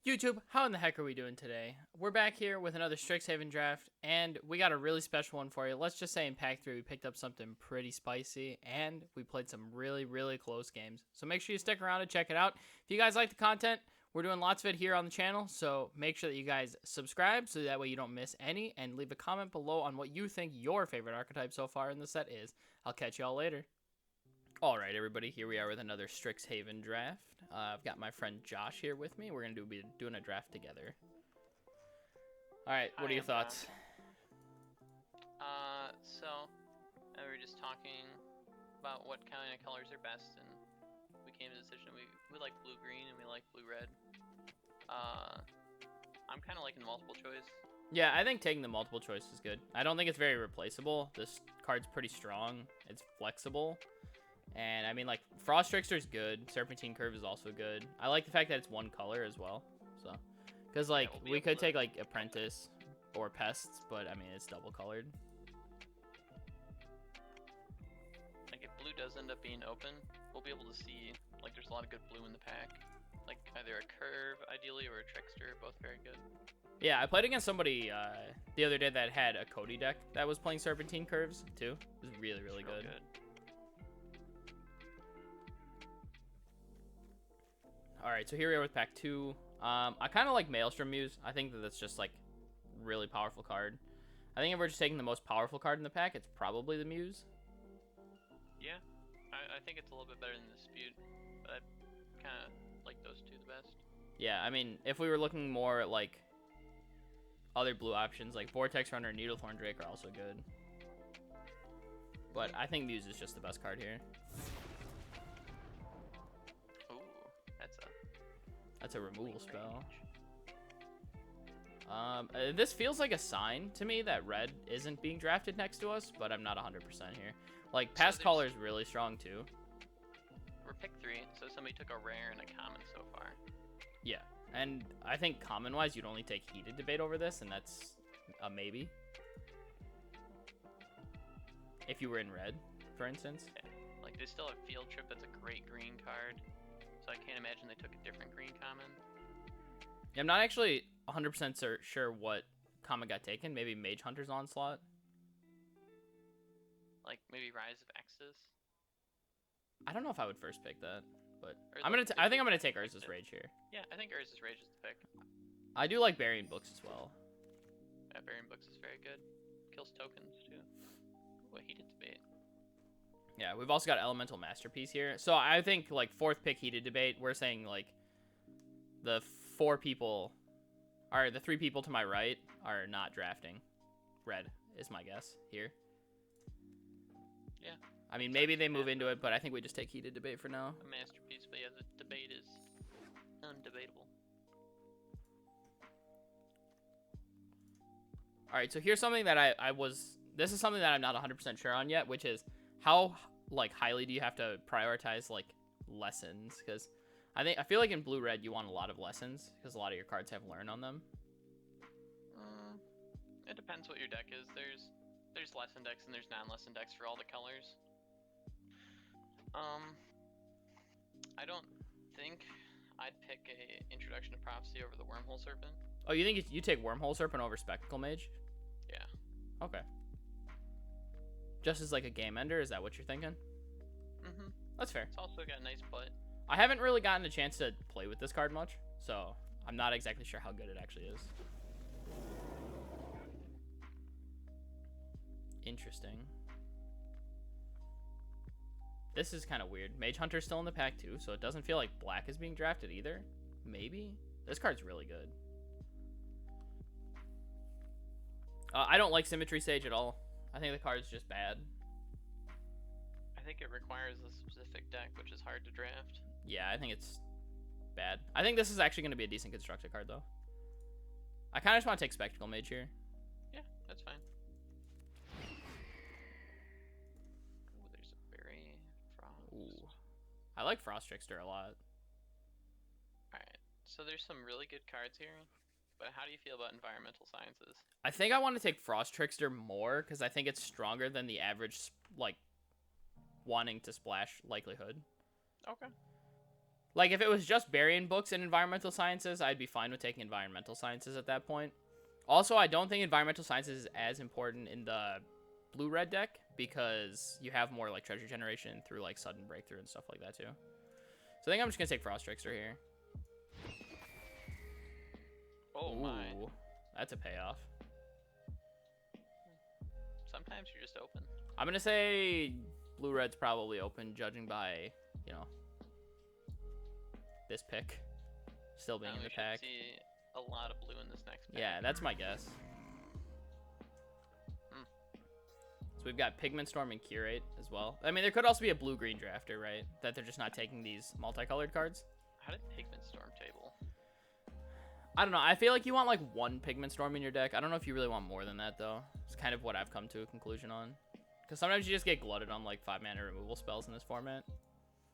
YouTube, how in the heck are we doing today? We're back here with another Strixhaven draft, and we got a really special one for you. Let's just say in Pack 3, we picked up something pretty spicy, and we played some really close games. So make sure you stick around and check it out. If you guys like the content, we're doing lots of it here on the channel, so make sure that you guys subscribe so that way you don't miss any, and leave a comment below on what you think your favorite archetype so far in the set is. I'll catch y'all later. Alright everybody, here we are with another Strixhaven draft. I've got my friend Josh here with me. We're going to be doing a draft together. Alright, what are your thoughts? So we were just talking about what kind of colors are best, and we came to the decision we like blue-green and we like blue-red. I'm kind of liking the multiple choice. Yeah, I think taking the multiple choice is good. I don't think it's very replaceable. This card's pretty strong. It's flexible. And, I mean, like, Frost Trickster's good. Serpentine Curve is also good. I like the fact that it's one color as well. So, because, like, yeah, we could take, like, Apprentice or Pests, but, I mean, it's double colored. Like, if blue does end up being open, we'll be able to see, like, there's a lot of good blue in the pack. Like, either a Curve, ideally, or a Trickster, both very good. Yeah, I played against somebody the other day that had a Cody deck that was playing Serpentine Curves, too. It was really good. Alright, so here we are with pack 2. I kind of like Maelstrom Muse. I think that that's just, like, really powerful card. I think if we're just taking the most powerful card in the pack, it's probably the Muse. Yeah, I think it's a little bit better than the Dispute, but I kind of like those two the best. Yeah, I mean, if we were looking more at, like, other blue options, like Vortex Runner and Needlethorn Drake are also good. But I think Muse is just the best card here. That's a removal spell. This feels like a sign to me that red isn't being drafted next to us, but I'm not 100% here. Like, past color is really strong, too. We're pick 3, so somebody took a rare and a common so far. Yeah, and I think common-wise, you'd only take Heated Debate over this, and that's a maybe. If you were in red, for instance. Yeah. Like, they still have Field Trip, that's a great green card. So I can't imagine they took a different green common. Yeah, I'm not actually 100% sure what common got taken. Maybe Mage Hunter's Onslaught. Like maybe Rise of X's. I don't know if I would first pick that, but I I think I'm gonna take Urza's Rage here. Yeah, I think Urza's Rage is the pick. I do like Burying Books as well. Yeah, Burying Books is very good. Kills tokens too. What Heated Debate. Yeah, we've also got Elemental Masterpiece here. So I think, like, 4th pick Heated Debate, we're saying, like, the 3 people to my right are not drafting red, is my guess here. Yeah. I mean, maybe they move into it, but I think we just take Heated Debate for now. A Masterpiece, but yeah, the debate is undebatable. Alright, so here's something that this is something that I'm not 100% sure on yet, which is how, like, highly do you have to prioritize, like, lessons? Because I feel like in blue-red you want a lot of lessons, because a lot of your cards have learn on them. It depends what your deck is. There's lesson decks and there's non-lesson decks for all the colors. I don't think I'd pick a Introduction to Prophecy over the Wormhole Serpent. Oh, you think you take Wormhole Serpent over Spectacle Mage? Yeah. Okay. Just as, like, a game ender, is that what you're thinking? Mm-hmm. That's fair. It's also got a nice butt. I haven't really gotten a chance to play with this card much, so I'm not exactly sure how good it actually is. Interesting. This is kind of weird. Mage Hunter's still in the pack, too, so it doesn't feel like black is being drafted either. Maybe? This card's really good. I don't like Symmetry Sage at all. I think the card's just bad. I think it requires a specific deck, which is hard to draft. Yeah, I think it's bad. I think this is actually going to be a decent constructed card, though. I kind of just want to take Spectacle Mage here. Yeah, that's fine. Ooh, there's a Berry Frost. Ooh. I like Frost Trickster a lot. Alright, so there's some really good cards here. But how do you feel about Environmental Sciences? I think I want to take Frost Trickster more because I think it's stronger than the average, like, wanting to splash likelihood. Okay. Like, if it was just burying books in environmental sciences, I'd be fine with taking environmental sciences at that point. Also, I don't think environmental sciences is as important in the blue-red deck because you have more, like, treasure generation through, like, sudden breakthrough and stuff like that, too. So I think I'm just going to take Frost Trickster here. Oh my. Ooh, that's a payoff. Sometimes you're just open. I'm going to say blue-red's probably open, judging by, you know, this pick still being in the pack. We should see a lot of blue in this next pack. Yeah, that's my guess. So we've got Pigment Storm and Curate as well. I mean, there could also be a blue-green drafter, right? That they're just not taking these multicolored cards. How did Pigment Storm table? I don't know. I feel like you want like one Pigment Storm in your deck. I don't know if you really want more than that, though. It's kind of what I've come to a conclusion on. Because sometimes you just get glutted on like 5-mana removal spells in this format.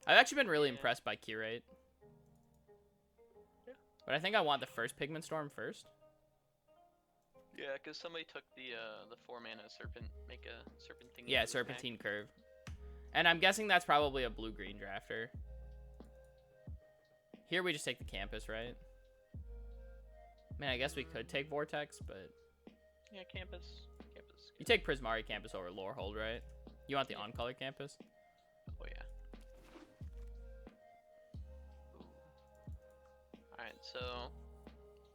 I've actually been really impressed by Curate. Yeah. But I think I want the first Pigment Storm first. Yeah, because somebody took the 4-mana serpent, make a serpent thing. Yeah, Serpentine Curve. And I'm guessing that's probably a blue-green drafter. Here we just take the Campus, right? Man, I guess we could take Vortex, but... Yeah, Campus. You take Prismari Campus over Lorehold, right? You want the on-color Campus? Oh, yeah. Alright, so...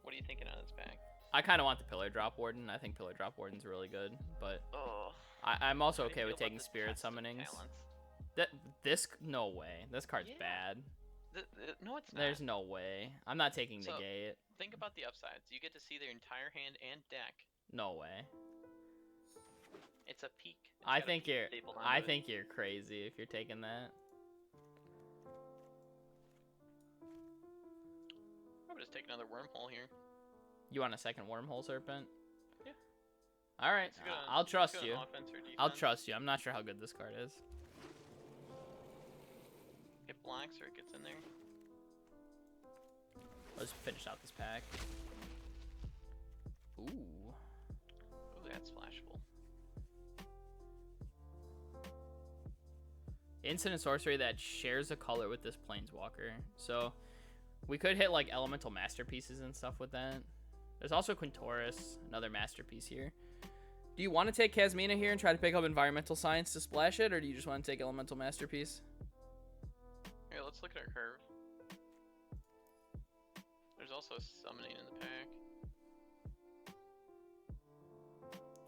What are you thinking out of this pack? I kind of want the Pillar Drop Warden. I think Pillar Drop Warden's really good, but... Oh. I'm also How do you okay with feel about taking the Spirit Test of Summonings. Talents? No way. This card's Yeah. bad. No, it's not. There's no way. I'm not taking So- Negate. Think about the upsides. You get to see their entire hand and deck. No way. It's a peak. It's I got a think peak you're... stapled I onto it. think you're crazy if you're taking that. I would just take another wormhole here. You want a second Wormhole Serpent? Yeah. Alright, It's good on- I'll it's trust good on you. offense or I'll defense. trust you. I'm not sure how good this card is. It blocks or it gets in there. Let's finish out this pack. Ooh. Ooh, that's flashable. Instant and sorcery that shares a color with this Planeswalker. So we could hit like elemental masterpieces and stuff with that. There's also Quintoris, another masterpiece here. Do you want to take Kasmina here and try to pick up environmental science to splash it, or do you just want to take elemental masterpiece? Here, let's look at our curve. There's also summoning in the pack.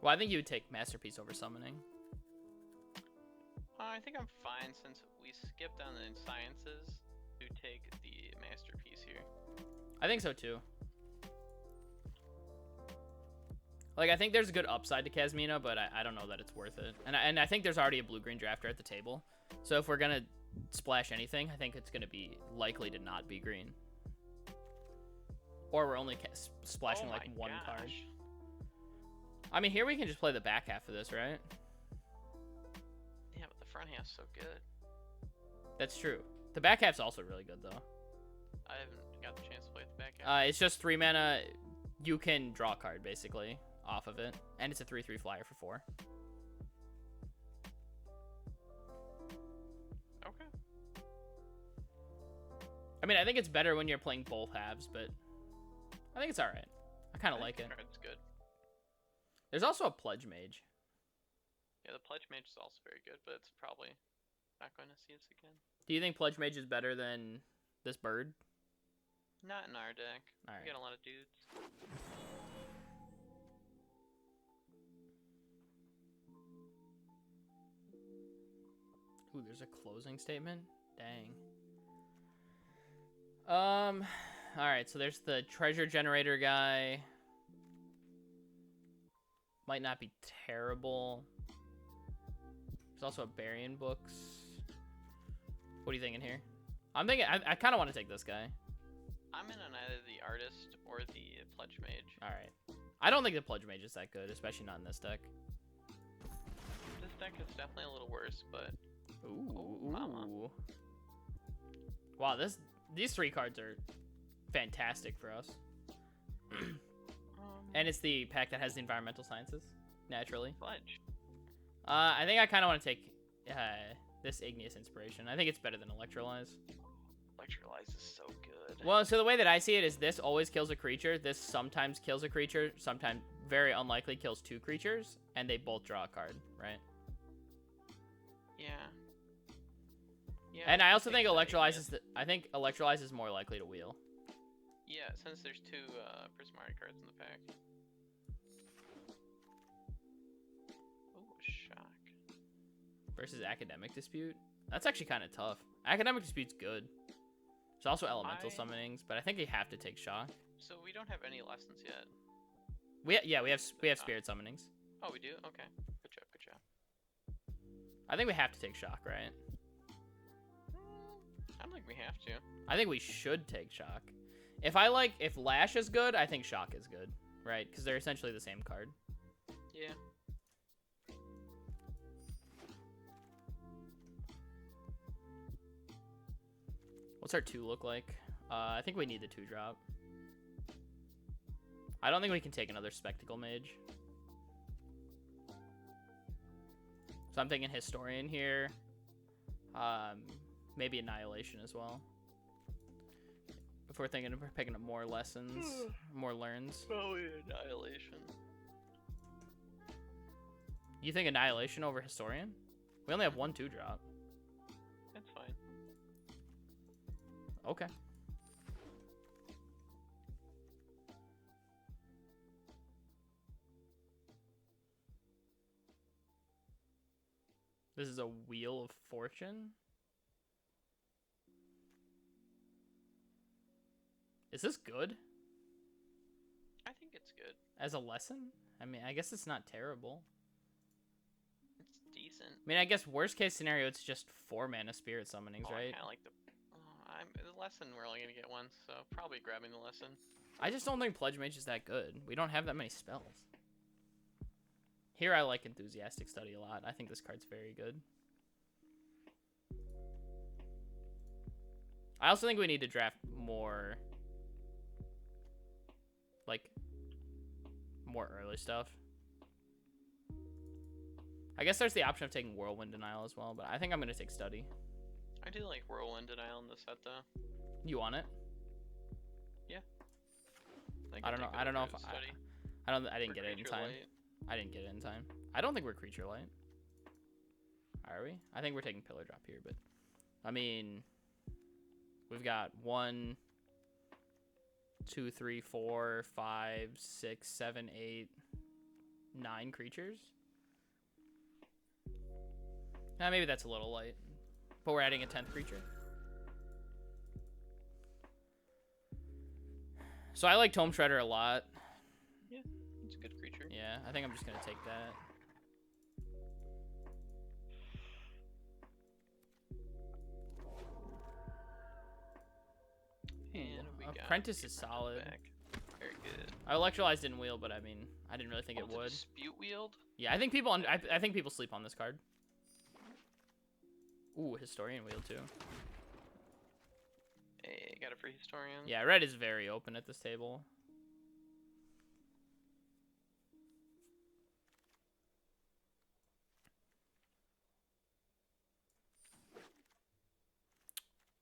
Well, I think you would take masterpiece over summoning. I think I'm fine since we skipped on the sciences to take the masterpiece here. I think so too. Like, I think there's a good upside to Kasmina, but I don't know that it's worth it. And I think there's already a blue-green drafter at the table. So if we're going to splash anything, I think it's going to be likely to not be green. Or we're only splashing, Oh like, my one card. gosh. I mean, here we can just play the back half of this, right? Yeah, but the front half's so good. That's true. The back half's also really good, though. I haven't got the chance to play the back half. It's just 3 mana. You can draw a card, basically, off of it. And it's a 3/3 flyer for 4. Okay. I mean, I think it's better when you're playing both halves, but I think it's alright. I kind of like it. It's good. There's also a Pledge Mage. Yeah, the Pledge Mage is also very good, but it's probably not going to see us again. Do you think Pledge Mage is better than this bird? Not in our deck. Alright. We got a lot of dudes. Ooh, there's a closing statement? Dang. Alright, so there's the treasure generator guy. Might not be terrible. There's also a Burying Books. What are you thinking here? I'm thinking, I kind of want to take this guy. I'm in on either the Artist or the Pledge Mage. Alright. I don't think the Pledge Mage is that good, especially not in this deck. This deck is definitely a little worse, but... Ooh. mama. Wow, these 3 cards are fantastic for us. And it's the pack that has the environmental sciences, naturally. Pledge. I think I kind of want to take this Igneous Inspiration. I think it's better than Electrolyze. Electrolyze is so good. Well, so the way that I see it is this always kills a creature. This sometimes kills a creature. Sometimes, very unlikely, kills 2 creatures. And they both draw a card, right? Yeah. Yeah. And I also think that, Electrolyze yeah. I think Electrolyze is more likely to wheel. Yeah, since there's 2 Prismari cards in the pack. Oh, shock. Versus Academic Dispute. That's actually kind of tough. Academic Dispute's good. There's also Elemental Summonings, but I think you have to take Shock. So we don't have any lessons yet. We have Spirit Summonings. Oh, we do? Okay. Good job, good job. I think we have to take Shock, right? I don't think we have to. I think we should take Shock. If Lash is good, I think Shock is good, right? Because they're essentially the same card. Yeah. What's our 2 look like? I think we need the 2-drop. I don't think we can take another Spectacle Mage. So I'm thinking Historian here. Maybe Annihilation as well. If we're thinking of picking up more lessons, more learns. Probably Annihilation. You think Annihilation over Historian? We only have 1 2-drop. That's fine. Okay. This is a Wheel of Fortune. Is this good? I think it's good. As a lesson? I mean, I guess it's not terrible. It's decent. I mean, I guess worst case scenario, it's just 4 mana Spirit Summonings, right? I kind of like the lesson. We're only gonna get 1, so probably grabbing the lesson. I just don't think Pledge Mage is that good. We don't have that many spells. Here, I like Enthusiastic Study a lot. I think this card's very good. I also think we need to draft more, like, more early stuff. I guess there's the option of taking Whirlwind Denial as well, but I think I'm going to take Study. I do like Whirlwind Denial in this set, though. You want it? Yeah. I don't know. I don't know if I didn't get it in time. Light. I didn't get it in time. I don't think we're Creature Light. Are we? I think we're taking Pillar Drop here, but I mean, we've got 1, 2, 3, 4, 5, 6, 7, 8, 9 creatures. Maybe that's a little light, but we're adding a 10th creature. So I like Tome Shredder a lot. Yeah, it's a good creature. Yeah, I think I'm just going to take that. And we got Apprentice is solid. Back. Very good. I Electrolyzed didn't wheel, but I mean, I didn't really think it would. Dispute Wield? Yeah, I think people I think people sleep on this card. Ooh, Historian wheel too. Hey, got it for Historian. Yeah, red is very open at this table.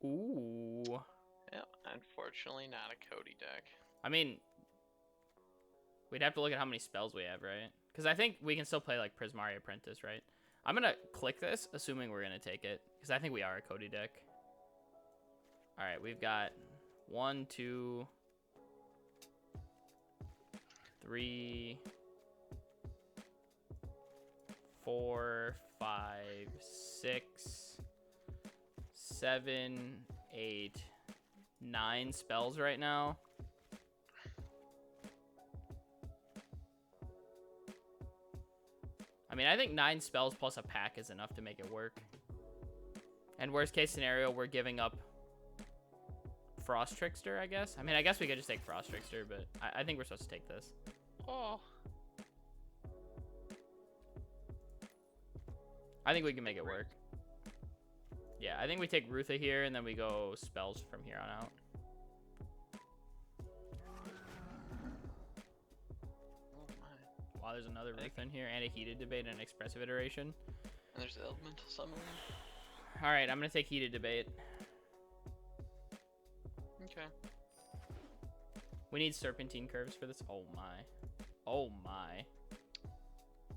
Ooh. Yeah, unfortunately not a Cody deck. I mean, we'd have to look at how many spells we have, right? Because I think we can still play like Prismari Apprentice, right? I'm going to click this, assuming we're going to take it. Because I think we are a Cody deck. All right, we've got 1, 2, 3, 4, 5, 6, 7, 8, 9 spells right now. I mean, I think 9 spells plus a pack is enough to make it work. And worst case scenario, we're giving up Frost Trickster, I guess. I mean, I guess we could just take Frost Trickster, but I think we're supposed to take this. Oh. I think we can make it work. Yeah, I think we take Rutha here, and then we go spells from here on out. Wow, there's another Rutha in here, and a Heated Debate and an Expressive Iteration. And there's the Elemental Summoning. Alright, I'm going to take Heated Debate. Okay. We need serpentine curves for this. Oh my. Oh my.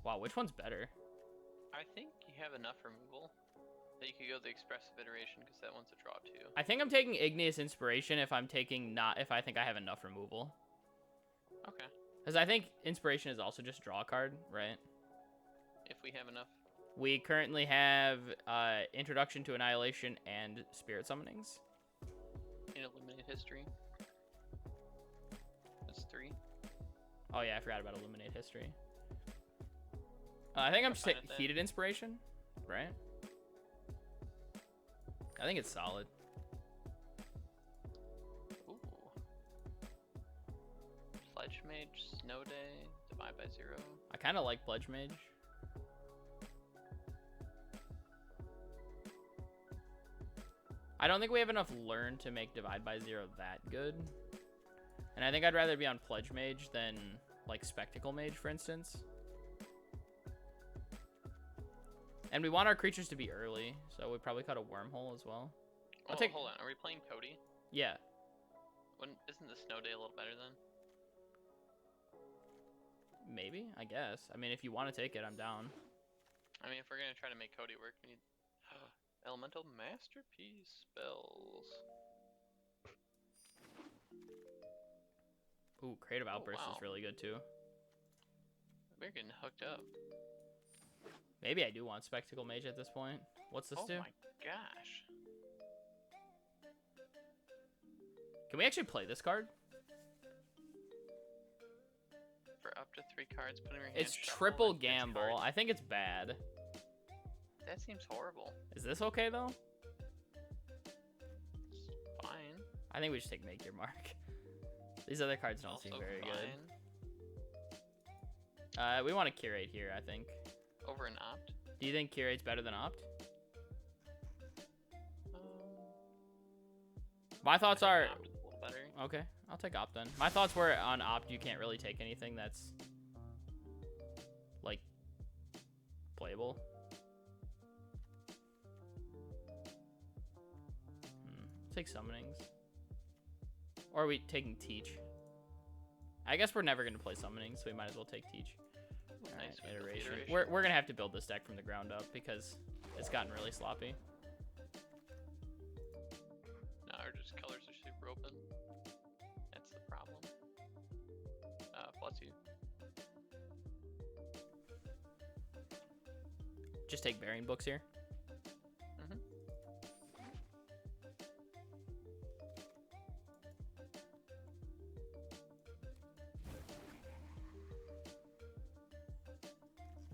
Wow, which one's better? I think you have enough removal that you could go the expressive iteration because that one's a draw too. I think I'm taking Igneous Inspiration if I think I have enough removal. Okay. Because I think Inspiration is also just draw a card, right? If we have enough. We currently have Introduction to Annihilation and Spirit Summonings. In Illuminate History. That's 3. Oh yeah, I forgot about Illuminate History. I think I'm just taking Heated Inspiration, right? I think it's solid. Ooh. Pledge Mage, Snow Day, Divide by 0. I kind of like Pledge Mage. I don't think we have enough Learn to make Divide by 0 that good. And I think I'd rather be on Pledge Mage than, like, Spectacle Mage, for instance. And we want our creatures to be early, so we probably cut a Wormhole as well. Hold on. Are we playing Cody? Yeah. Isn't the Snow Day a little better then? Maybe, I guess. I mean, if you want to take it, I'm down. I mean, if we're going to try to make Cody work, we need Elemental Masterpiece Spells. Ooh, Creative Outburst is really good, too. We're getting hooked up. Maybe I do want Spectacle Mage at this point. What's this do? Oh my gosh. Can we actually play this card? For up to 3 cards, put in your hand. It's triple gamble. I think it's bad. That seems horrible. Is this okay, though? It's fine. I think we should take Make Your Mark. These other cards don't seem very good. We want to Curate here, I think. Over an Opt? Do you think Curate's better than Opt? My thoughts are... Opt is a little better. Okay, I'll take Opt then. My thoughts were on Opt, you can't really take anything that's, like, playable. Take Summonings. Or are we taking Teach? I guess we're never going to play Summonings, so we might as well take Teach. Alright, iteration. We're going to have to build this deck from the ground up because it's gotten really sloppy. No, our just colors are super open. That's the problem. Bless you. Just take Variant Books here.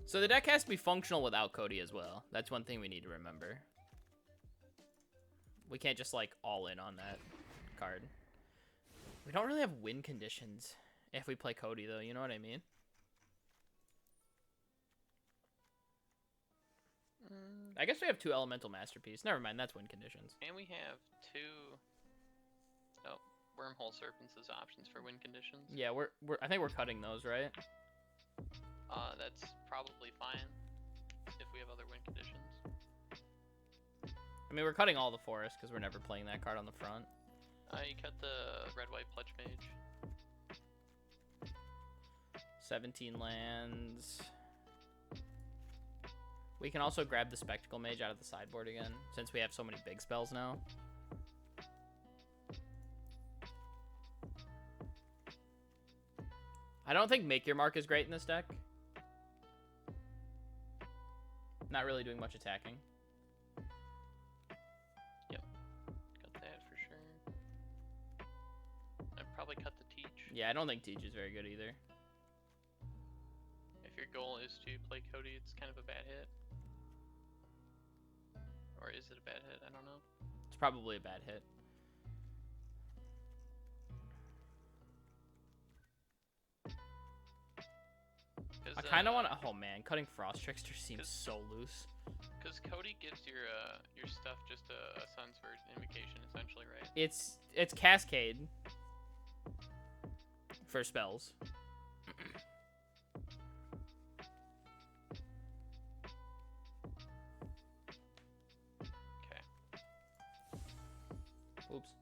So the deck has to be functional without Cody as well. That's one thing we need to remember. We can't just, like, all in on that card. We don't really have win conditions if we play Cody, though. You know what I mean? I guess we have 2 Elemental Masterpiece. Never mind, that's win conditions. And we have 2 Wormhole Serpents as options for win conditions. Yeah, I think we're cutting those, right? That's probably fine if we have other win conditions. I mean, we're cutting all the forest because we're never playing that card on the front. You cut the red-white Pledge Mage. 17 lands. We can also grab the Spectacle Mage out of the sideboard again, since we have so many big spells now. I don't think Make Your Mark is great in this deck. Not really doing much attacking. Yep. Cut that for sure. I'd probably cut the Teach. Yeah, I don't think Teach is very good either. If your goal is to play Cody, it's kind of a bad hit. Or is it a bad hit? I don't know. It's probably a bad hit. I kind of want to... Oh, man. Cutting Frost Trickster seems so loose. Because Cody gives your stuff just a Sunsword invocation, essentially, right? It's Cascade for spells. Okay. Oops.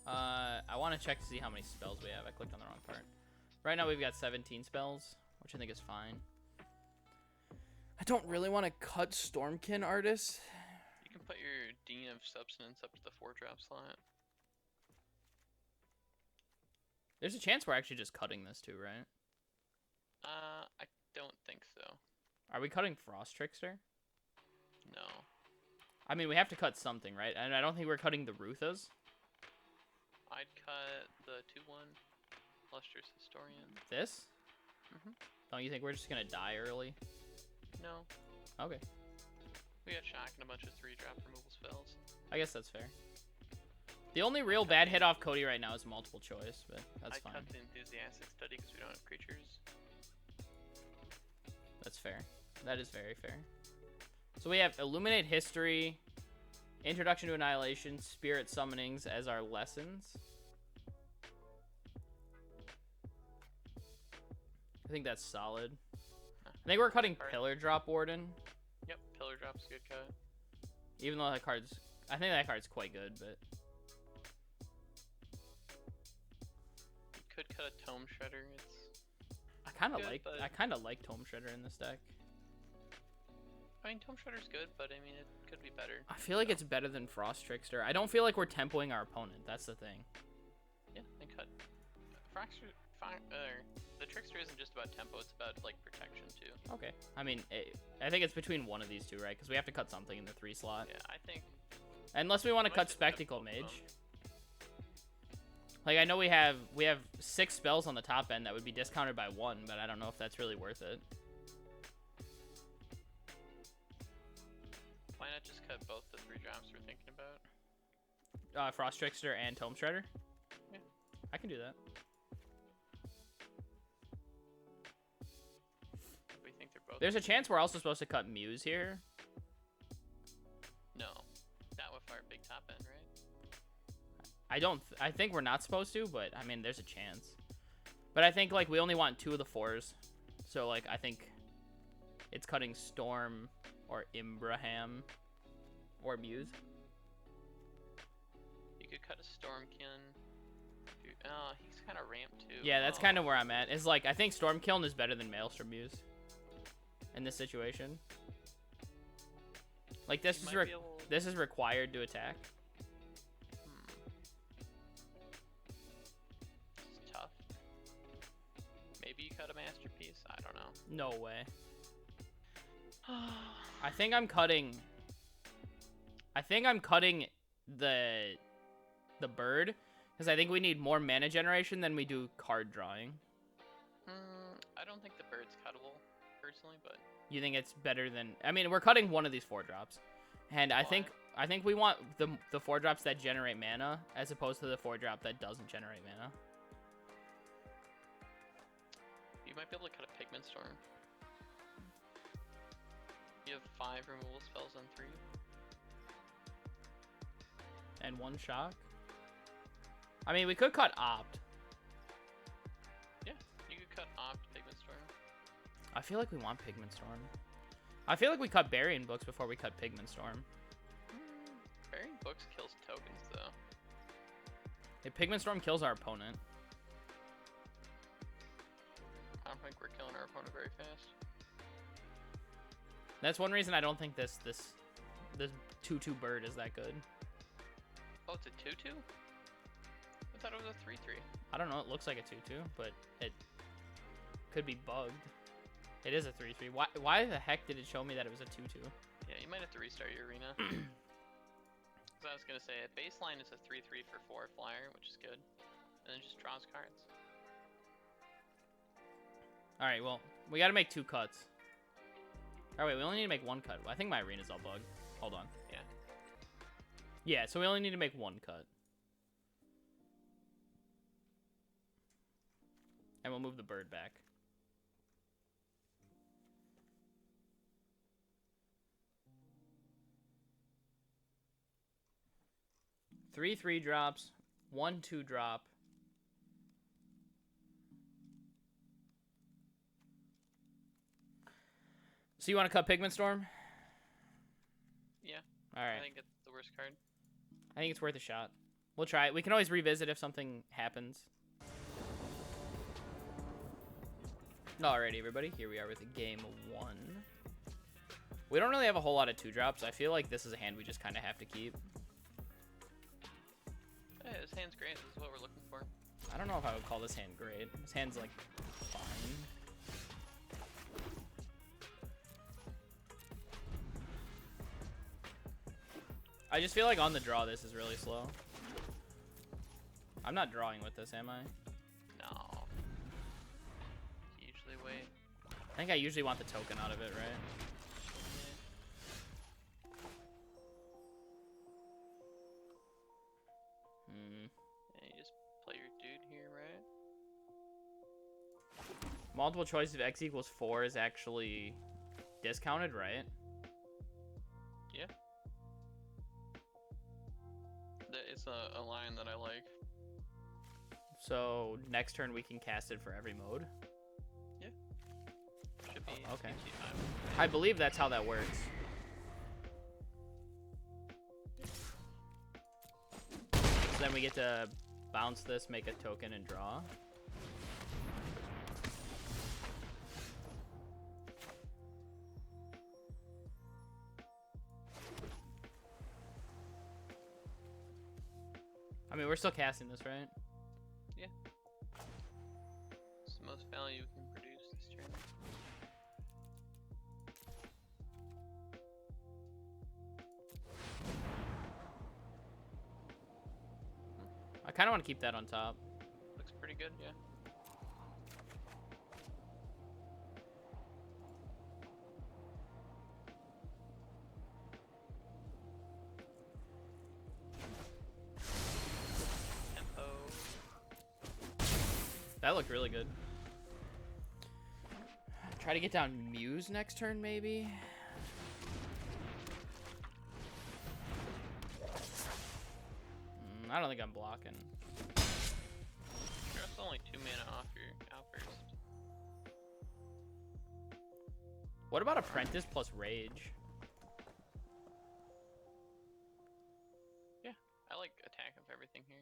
I want to check to see how many spells we have. I clicked on the wrong part. Right now we've got 17 spells, which I think is fine. I don't really want to cut Stormkin Artist. You can put your Dean of Substance up to the 4-drop slot. There's a chance we're actually just cutting this too, right? I don't think so. Are we cutting Frost Trickster? No. I mean, we have to cut something, right? And I don't think we're cutting the Ruthas. I'd cut the 2/1 Lustrous Historian. This? Mhm. Don't you think we're just gonna die early? No. Okay. We got Shock and a bunch of 3-drop removal spells. I guess that's fair. The only real bad hit off Cody right now is multiple choice, but that's fine. I cut the Enthusiastic Study because we don't have creatures. That's fair. That is very fair. So we have Illuminate History, Introduction to Annihilation, Spirit Summonings as our lessons. I think that's solid. I think we're cutting Pillar Drop Warden. Yep, Pillar Drop's a good cut. Even though that card's... I think that card's quite good, but... You could cut a Tome Shredder. I kind of good, like... but- I kind of like Tome Shredder in this deck. I mean, Tome Shredder's good, but I mean, it could be better. I feel like it's better than Frost Trickster. I don't feel like we're tempoing our opponent. That's the thing. Yeah, and cut. The Trickster isn't just about tempo, it's about, like, protection, too. Okay. I mean, I think it's between one of these two, right? Because we have to cut something in the 3 slot. Yeah, I think... Unless we want to might cut just cut Spectacle both of Mage. them. Like, I know we have 6 spells on the top end that would be discounted by 1, but I don't know if that's really worth it. Why not just cut both the 3 drops we're thinking about? Frost Trickster and Tome Shredder? Yeah. I can do that. We think they're both... There's a chance we're also supposed to cut Muse here. No. Not with our big top end, right? I think we're not supposed to, but I mean, there's a chance. But I think, like, we only want 2 of the 4s. So, like, I think it's cutting Storm or Imbraham or Muse. You could cut a Stormkin. Oh, he's kind of ramped, too. Yeah, that's kind of where I'm at. It's like, I think Stormkiln is better than Maelstrom Muse in this situation. Like, this is required to attack. It's tough. Maybe you cut a Masterpiece? I don't know. No way. I think I'm cutting the bird, because I think we need more mana generation than we do card drawing. I don't think the bird's cuttable, personally, but... You think it's better than... I mean, we're cutting one of these 4-drops. And I think we want the 4-drops that generate mana, as opposed to the 4-drop that doesn't generate mana. You might be able to cut a Pigment Storm. You have 5 removal spells on 3. And 1 shock. I mean, we could cut Opt. Yeah, you could cut Opt, Pigment Storm. I feel like we want Pigment Storm. I feel like we cut Burying Books before we cut Pigment Storm. Burying Books kills tokens, though. If Pigment Storm kills our opponent. I don't think we're killing our opponent very fast. That's one reason I don't think this 2/2 bird is that good. Oh, it's a 2/2? I thought it was a 3/3. I don't know. It looks like a 2/2, but it could be bugged. It is a 3/3. Why the heck did it show me that it was a 2/2? Yeah, you might have to restart your arena. Because I was going to say, baseline is a 3/3 for 4 flyer, which is good. And then just draws cards. Alright, well, we gotta make 2 cuts. Oh, wait, we only need to make 1 cut. I think my arena's all bugged. Hold on. Yeah. Yeah, so we only need to make 1 cut. And we'll move the bird back. Three 3-drops, 1 2-drop. So you want to cut Pigment Storm? Yeah. All right. I think it's the worst card. I think it's worth a shot. We'll try it. We can always revisit if something happens. Alrighty, everybody. Here we are with game 1. We don't really have a whole lot of 2-drops. I feel like this is a hand we just kind of have to keep. Hey, this hand's great. This is what we're looking for. I don't know if I would call this hand great. This hand's, like, fine. I just feel like on the draw, this is really slow. I'm not drawing with this, am I? No. Usually wait. I think I usually want the token out of it, right? Yeah, you just play your dude here, right? Multiple choice of x equals 4 is actually discounted, right? Yeah. It's a line that I like. So next turn we can cast it for every mode? Yeah. Should be okay. time. I believe that's how that works. So then we get to bounce this, make a token, and draw. I mean, we're still casting this, right? Yeah. It's the most value we can produce this turn. I kind of want to keep that on top. Looks pretty good, yeah. That looked really good. Try to get down Muse next turn, maybe? I don't think I'm blocking. Sure, that's only 2 mana off your outburst. What about Apprentice plus Rage? Yeah, I like attack of everything here.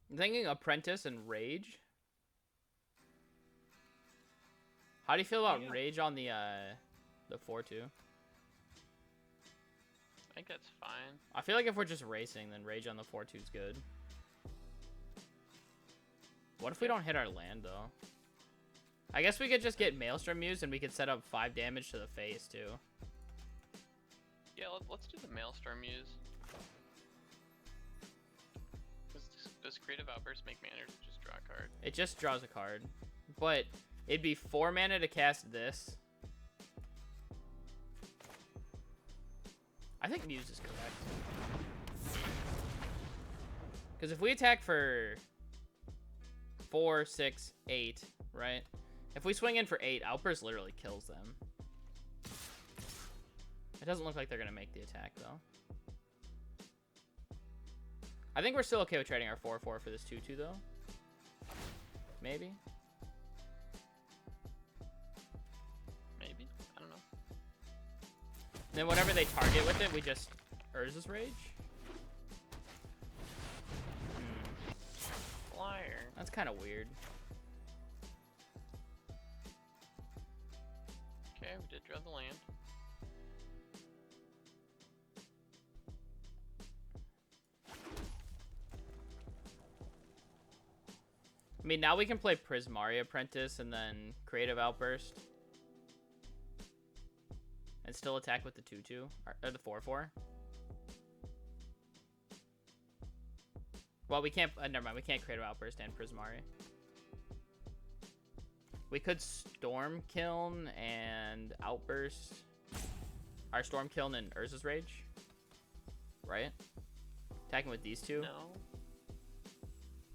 I'm thinking Apprentice and Rage. How do you feel about Rage on the 4-2? I think that's fine. I feel like if we're just racing, then Rage on the 4-2 is good. What if we don't hit our land, though? I guess we could just get Maelstrom Muse, and we could set up 5 damage to the face, too. Yeah, let's do the Maelstrom Muse. Does Creative Outburst make mana to just draw a card? It just draws a card. But it'd be 4 mana to cast this. I think Muse is correct. Because if we attack for 4, 6, 8, right? If we swing in for 8, Outburst literally kills them. It doesn't look like they're going to make the attack, though. I think we're still okay with trading our 4-4 for this 2-2, though. Maybe. Maybe. I don't know. Then whatever they target with it, we just Urza's Rage. Flyer. That's kind of weird. Okay, we did draw the land. I mean, now we can play Prismari Apprentice and then Creative Outburst. And still attack with the 2-2, or the 4-4. Well, we can't, never mind, we can't Creative Outburst and Prismari. We could Storm Kiln and Outburst. Our Storm Kiln and Urza's Rage. Right? Attacking with these two. No.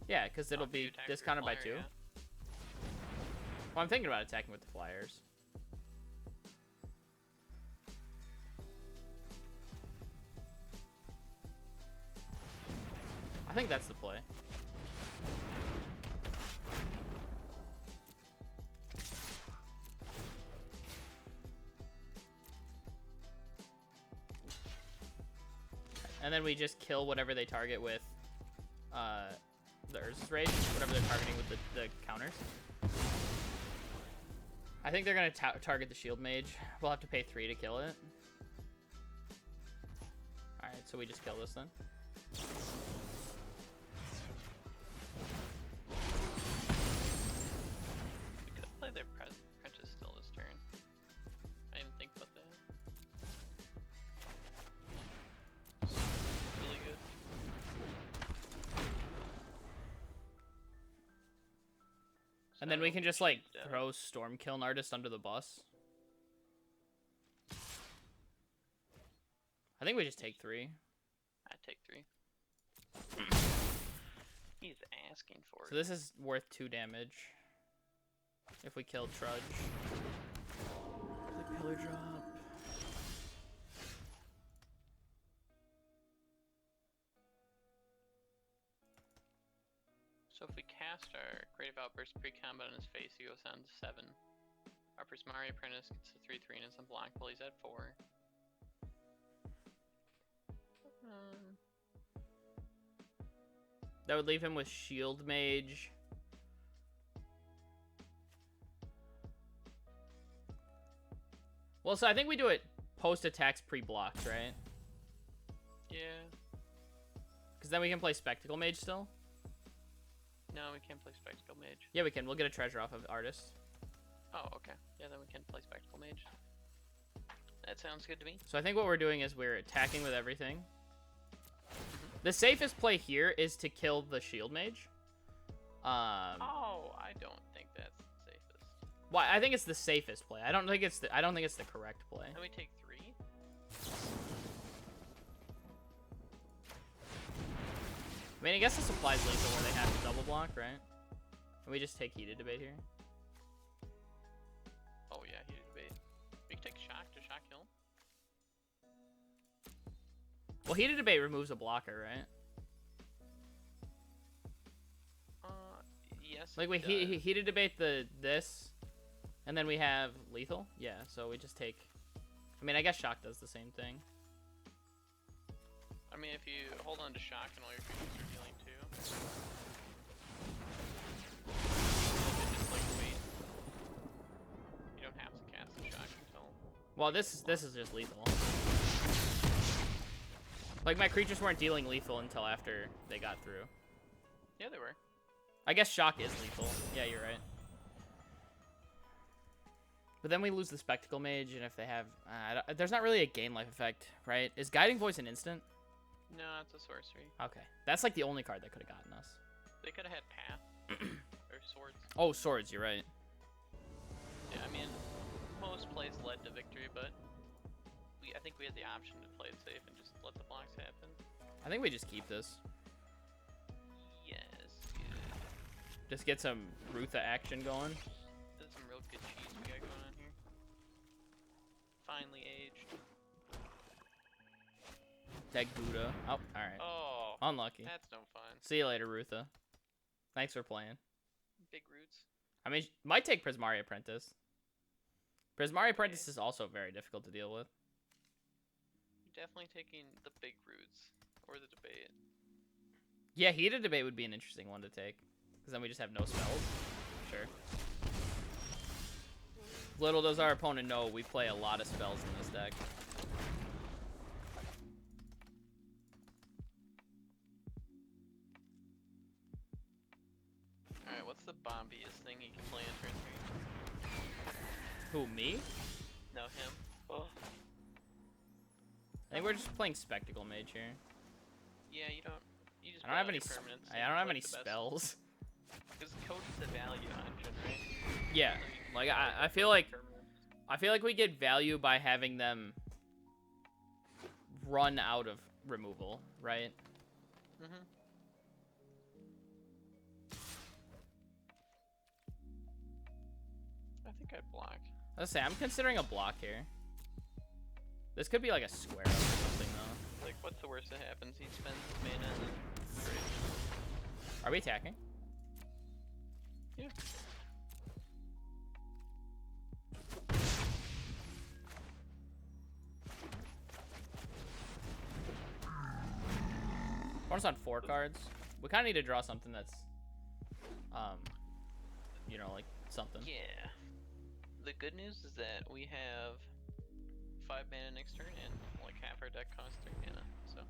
Yeah, because it'll be discounted by 2. Yeah. Well, I'm thinking about attacking with the flyers. I think that's the play. and then we just kill whatever they target with the Urza's Rage, whatever they're targeting with the counters. I think they're going to target the Shield Mage. We'll have to pay 3 to kill it. Alright, so we just kill this then. We could play their Apprentice still this turn. I didn't think about that. Really good. And then we can just like down. throw Stormkiln Artist under the bus. I think we just take 3. I'd take 3. He's asking for it. So this is worth 2 damage. If we kill Trudge. The Pillar Drop. So if we cast our Creative Outburst pre-combat on his face, he goes down to 7. Our Prismari Apprentice gets to 3/3 and it's unblockable. He's at 4. That would leave him with Shield Mage. Well, so I think we do it post-attacks pre-blocks, right? Yeah. Because then we can play Spectacle Mage still? No, we can't play Spectacle Mage. Yeah, we can. We'll get a treasure off of Artist. Oh, okay. Yeah, then we can play Spectacle Mage. That sounds good to me. So I think what we're doing is we're attacking with everything. The safest play here is to kill the Shield Mage. Oh, I don't think that's the safest. Why? I think it's the safest play. I don't think it's the correct play. Then we take 3. I mean, I guess this applies lethal where they have to double block, right? And we just take Heated Debate here. Oh yeah, Heated Debate. We can take Shock to Shock Hill. Well, Heated Debate removes a blocker, right? Yes. Like we Heated Debate this, and then we have lethal. Yeah, so we just take. I mean, I guess Shock does the same thing. I mean, if you hold on to Shock and all your creatures are healing too. Just like wait. You don't have to cast the Shock until. Well, this is just lethal. Like my creatures weren't dealing lethal until after they got through. Yeah, they were. I guess Shock is lethal. Yeah, you're right. But then we lose the Spectacle Mage, and if they have... there's not really a gain life effect, right? Is Guiding Voice an instant? No, it's a sorcery. Okay. That's like the only card that could have gotten us. They could have had Path. Or Swords. Oh, Swords, you're right. Yeah, I mean, most plays led to victory, but I think we had the option to play it safe and just let the blocks happen. I think we just keep this. Yes. Just get some Rutha action going. There's some real good cheese we got going on here. Finely aged. Deck Buddha. Oh, alright. Oh, Unlucky. that's no fun. See you later, Rutha. Thanks for playing. Big roots. I mean, might take Prismari Apprentice. Prismari Apprentice is also very difficult to deal with. You're definitely taking the big roots or the debate. Yeah, Heated Debate would be an interesting one to take. Because then we just have no spells. Sure. Little does our opponent know we play a lot of spells in this deck. Alright, what's the bombiest thing you can play in turn 3? Who, me? No, him. Oh. I think we're just playing Spectacle Mage here. Yeah, you just I don't have any. permanents. I don't have any spells. Because Cody's a value engine, right? Yeah, So you can like play I feel like permanents. I feel like we get value by having them run out of removal, right? Mm-hmm. I think I'd block. Let's say I'm considering a block here. This could be like a square up or something though. Like, what's the worst that happens? He spends his mana and then... Great. Are we attacking? Yeah. Opponent's on 4 cards. We kind of need to draw something that's, you know, like something. Yeah. The good news is that we have 5 mana next turn and like half our deck costs 3 mana, so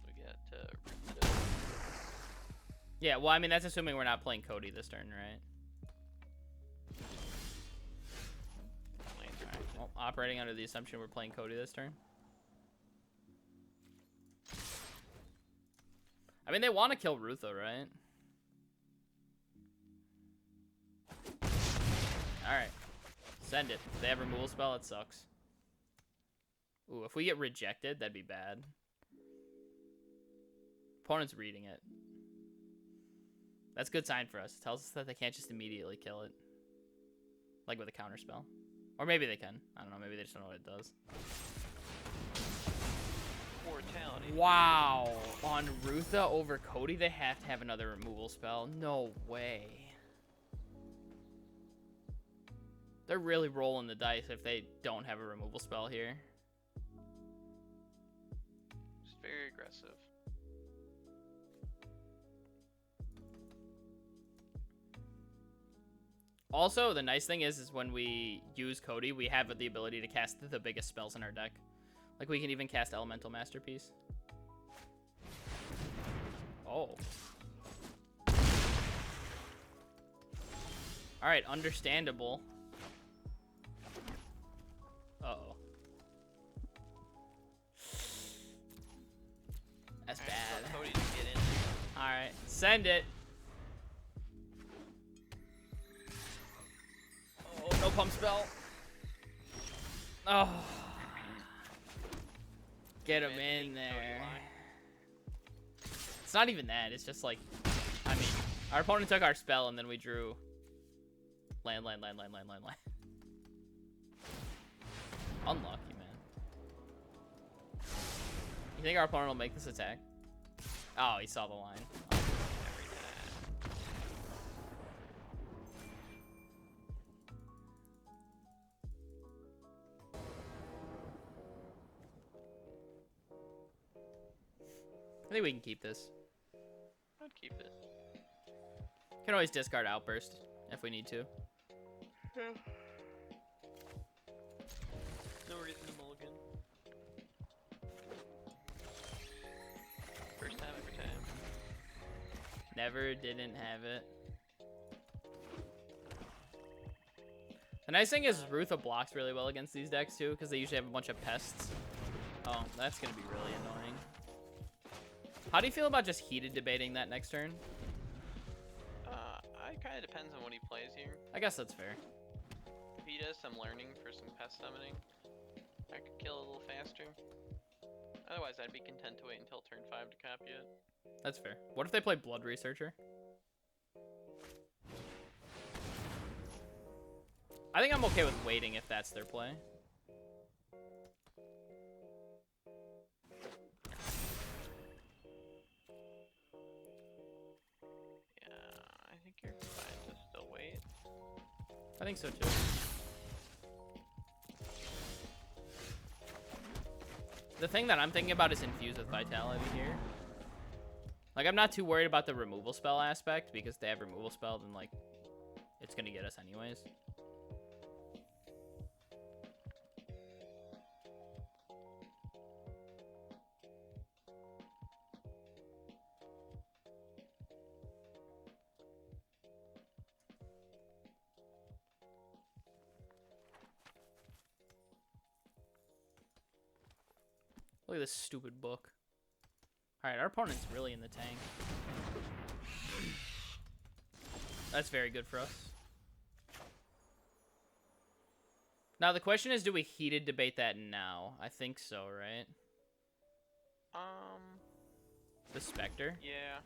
we get to. Yeah, well, I mean, that's assuming we're not playing Cody this turn, right? Alright, well, operating under the assumption we're playing Cody this turn. I mean, they want to kill Rutha, right? Alright. Send it. If they have removal spell, it sucks. Ooh, if we get rejected, that'd be bad. Opponent's reading it. That's a good sign for us. It tells us that they can't just immediately kill it. Like with a counter spell. Or maybe they can. I don't know. Maybe they just don't know what it does. Mortality. Wow. On Rutha over Cody, they have to have another removal spell. No way. They're really rolling the dice if they don't have a removal spell here. It's very aggressive. Also, the nice thing is when we use Cody, we have the ability to cast the biggest spells in our deck. Like, we can even cast Elemental Masterpiece. Oh. Alright, understandable. Uh-oh. That's bad. Cody to get in. Alright, send it. Oh, no pump spell. Oh. Get him in there. It's not even that. It's just like, I mean, our opponent took our spell and then we drew land. Unlucky, man. You think our opponent will make this attack? Oh, he saw the line. I think we can keep this. I'd keep it. Can always discard Outburst if we need to. Yeah. No reason to mulligan. First time, every time. Never didn't have it. The nice thing is Rutha blocks really well against these decks too, because they usually have a bunch of pests. Oh, that's going to be really annoying. How do you feel about just heated debating that next turn? It kind of depends on what he plays here. I guess that's fair. If he does some learning for some pest summoning, I could kill a little faster. Otherwise, I'd be content to wait until turn 5 to copy it. That's fair. What if they play Blood Researcher? I think I'm okay with waiting if that's their play. I think you're fine to still wait. I think so too. The thing that I'm thinking about is Infuse with Vitality here. Like, I'm not too worried about the removal spell aspect, because they have removal spell, then, like, it's gonna get us anyways. Look at this stupid book. Alright, our opponent's really in the tank. That's very good for us. Now, the question is, do we heated debate that now? I think so, right? The Spectre? Yeah.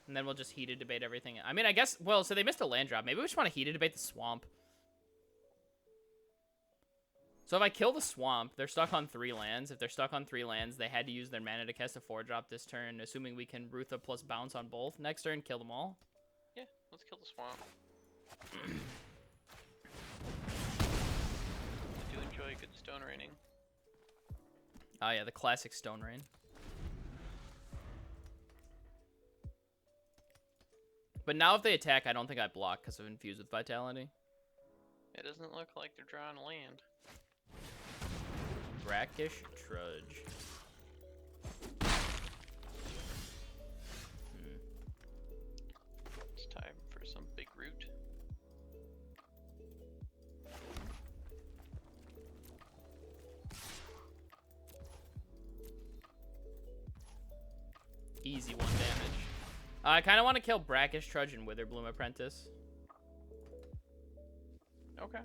And then we'll just heated debate everything. I mean, I guess, well, so they missed a land drop. Maybe we just want to heated debate the Swamp. So if I kill the Swamp, they're stuck on 3 lands. If they're stuck on 3 lands, they had to use their mana to cast a 4-drop this turn, assuming we can Rutha plus bounce on both. Next turn, kill them all. Yeah, let's kill the Swamp. I do enjoy good stone raining. Oh yeah, the classic Stone Rain. But now if they attack, I don't think I block because of Infused with Vitality. It doesn't look like they're drawing land. Brackish Trudge. It's time for some big root. Easy 1 damage. I kind of want to kill Brackish Trudge and Witherbloom Apprentice. Okay.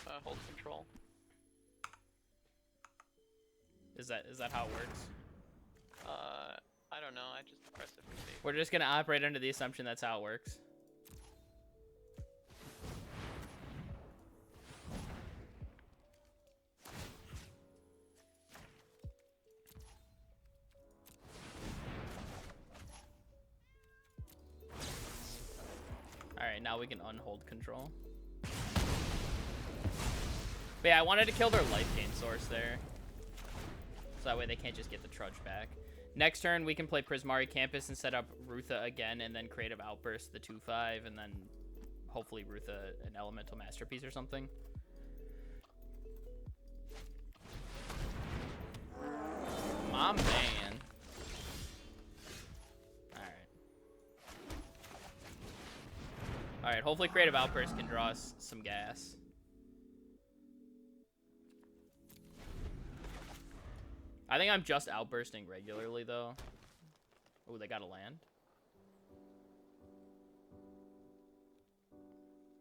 Hold control. Is that how it works? I don't know. I just press it for safety. We're just gonna operate under the assumption that's how it works. Alright, now we can unhold control. But yeah, I wanted to kill their life gain source there. So that way they can't just get the Trudge back. Next turn, we can play Prismari Campus and set up Rutha again, and then Creative Outburst, the 2/5, and then hopefully Rutha an Elemental Masterpiece or something. My man. Alright, hopefully Creative Outburst can draw us some gas. I think I'm just outbursting regularly, though. Oh, they got a land.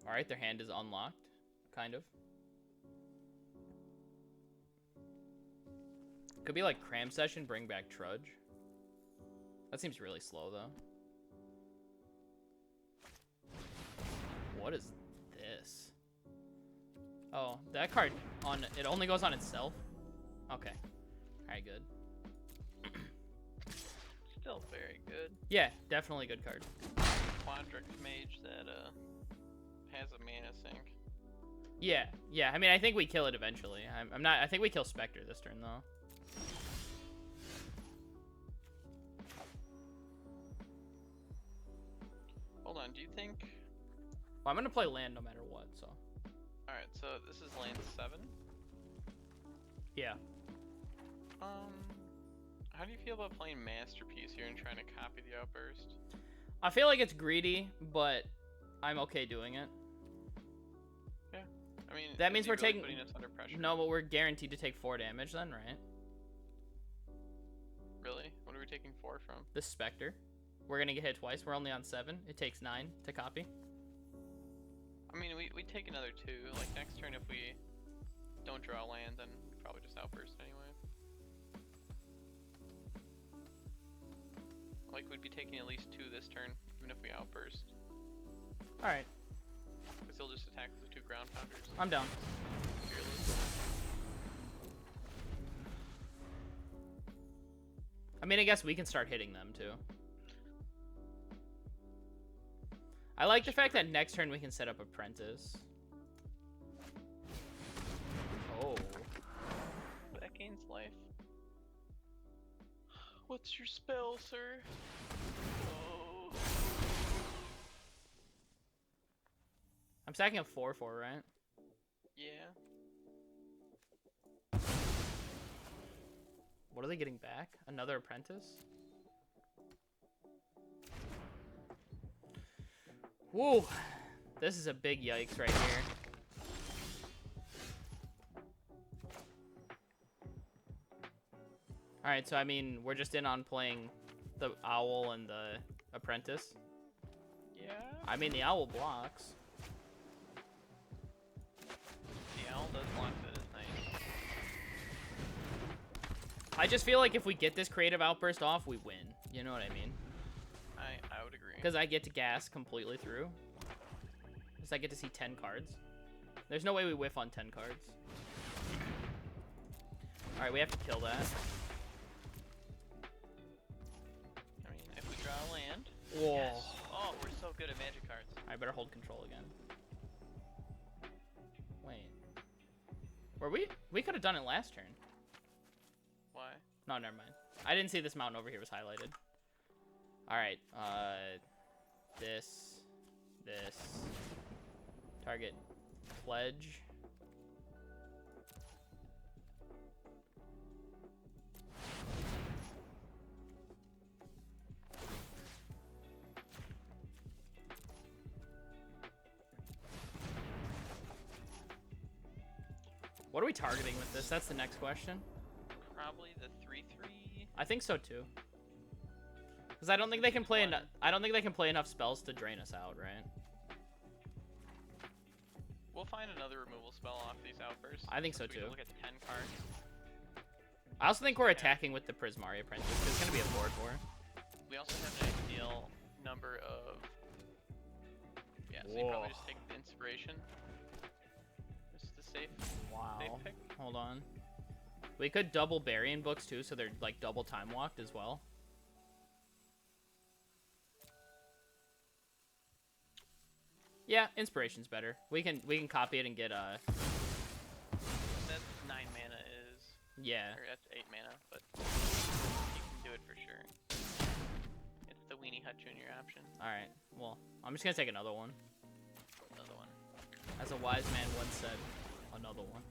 Alright, their hand is unlocked. Kind of. Could be like Cram Session, bring back Trudge. That seems really slow, though. What is this? Oh, that card on it only goes on itself? Okay. Alright, good. Still very good. Yeah, definitely good card. Quadrix Mage that has a mana sink. Yeah, yeah. I mean, I think we kill it eventually. I'm not. I think we kill Spectre this turn though. Hold on. Do you think? Well, I'm gonna play land no matter what. So. All right. So this is land 7. Yeah. How do you feel about playing Masterpiece here and trying to copy the Outburst? I feel like it's greedy, but I'm okay doing it. Yeah. I mean, that means we're really taking. putting us under pressure. No, but we're guaranteed to take 4 damage then, right? Really? What are we taking 4 from? The Spectre. We're gonna get hit twice. We're only on 7. It takes 9 to copy. I mean, we take another 2. Like next turn, if we don't draw land, then we probably just Outburst anyway. Like we'd be taking at least 2 this turn, even if we Outburst. All right. Because he'll just attack with the 2 Ground Pounders. I'm down. Fearless. I mean, I guess we can start hitting them too. I like the fact that next turn we can set up Apprentice. Oh. That gains life. What's your spell, sir? Oh. I'm stacking a 4/4, right? Yeah. What are they getting back? Another Apprentice? Whoa. This is a big yikes right here. Alright, so I mean, we're just in on playing the Owl and the Apprentice. Yeah. I mean, the Owl blocks. The Owl does block, that is nice. I just feel like if we get this Creative Outburst off, we win. You know what I mean? I would agree. Because I get to gas completely through. Because I get to see 10 cards. There's no way we whiff on 10 cards. Alright, we have to kill that. I mean, if we draw land. Whoa. Yes. Oh, we're so good at magic cards. I better hold control again. Wait. Were we? We could have done it last turn. Why? No, never mind. I didn't see this mountain over here was highlighted. All right. This. Target pledge. What are we targeting with this? That's the next question. Probably the 3/3. I think so too. Because I don't think they can play enough. I don't think they can play enough spells to drain us out, right? We'll find another removal spell off these outbursts. I think so We too. can look at 10 cards. I also think we're attacking with the Prismari Apprentice. It's gonna be a board war. We also have an ideal number of. Yeah, so you Whoa. probably just take the inspiration. Just the safe pick. Hold on. We could double Burying Books too, so they're like double time walked as well. Yeah, inspiration's better. We can copy it and get That 9 mana is. yeah. Or that's 8 mana, but you can do it for sure. It's the Weenie Hut Jr. option. All right. Well, I'm just gonna take another one. Another one. As a wise man once said, another one.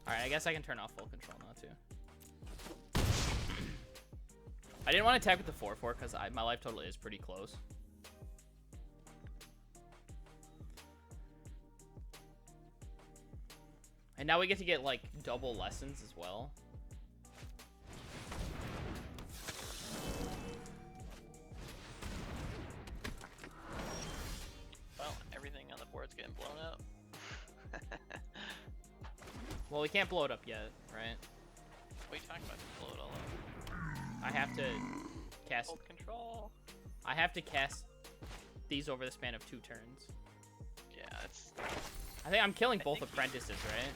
All right. I guess I can turn off full control now too. I didn't want to attack with the 4/4 because my life total is pretty close. And now we get to get, like, double lessons as well. Well, everything on the board's getting blown up. Well, we can't blow it up yet, right? What are you talking about? Just blow it all up. I have to cast... Hold control. I have to cast these over the span of 2 turns. Yeah, that's... I think I'm killing both think apprentices, right?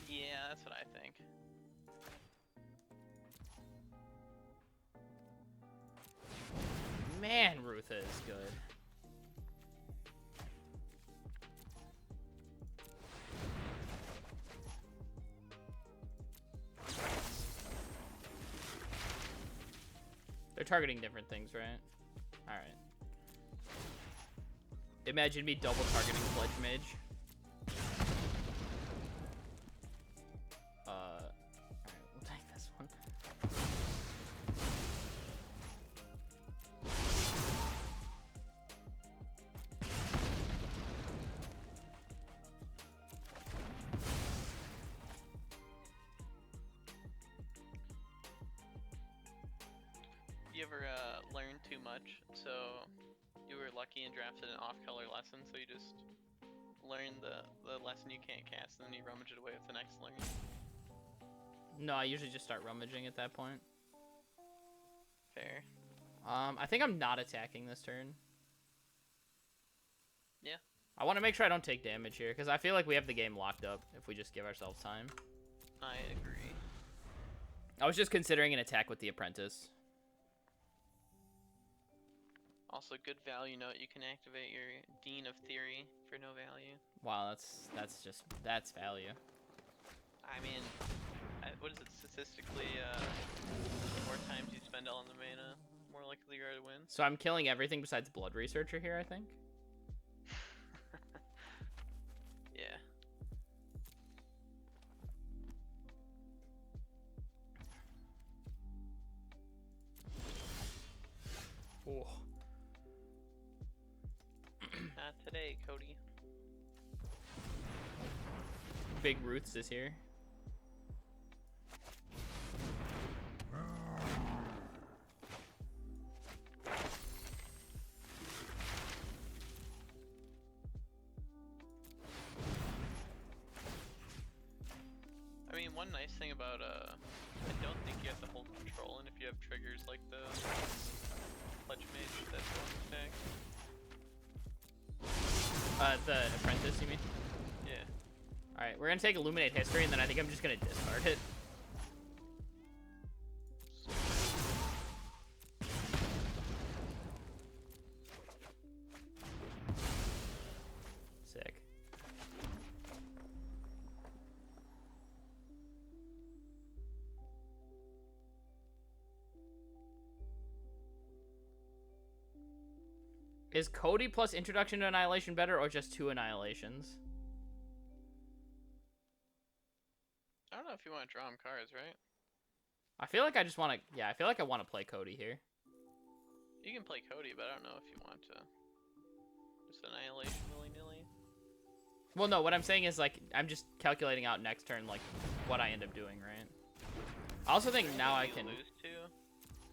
Yeah, that's what I think. Man, Rutha is good. They're targeting different things, right? Alright. Imagine me double targeting Pledge Mage. Alright, we'll take this one. You ever learn too much? So you were lucky and drafted an off-color lesson, so you just learn the lesson you can't cast, and then you rummage it away with the next learn. No, I usually just start rummaging at that point. Fair. I think I'm not attacking this turn. Yeah. I want to make sure I don't take damage here, because I feel like we have the game locked up if we just give ourselves time. I agree. I was just considering an attack with the Apprentice. Also, good value note, you can activate your Dean of Theory for no value. Wow, that's value. I mean, what is it statistically? The more times you spend on the mana, more likely you are to win. So I'm killing everything besides Blood Researcher here, I think. Yeah. Oh. Not today, Cody. Big Roots is here. I mean, one nice thing about I don't think you have to hold control, and if you have triggers like the Pledge Mage, that's bonus tag. The Apprentice, you mean? Yeah. Alright, we're gonna take Illuminate History, and then I think I'm just gonna discard it. Sick. Is Cody plus Introduction to Annihilation better, or just 2 Annihilations? I don't know if you want to draw him cards, right? I feel like I just want to... Yeah, I feel like I want to play Cody here. You can play Cody, but I don't know if you want to. Just Annihilation willy-nilly. Well, no, what I'm saying is, like, I'm just calculating out next turn, like, what I end up doing, right? I also think now I can... lose to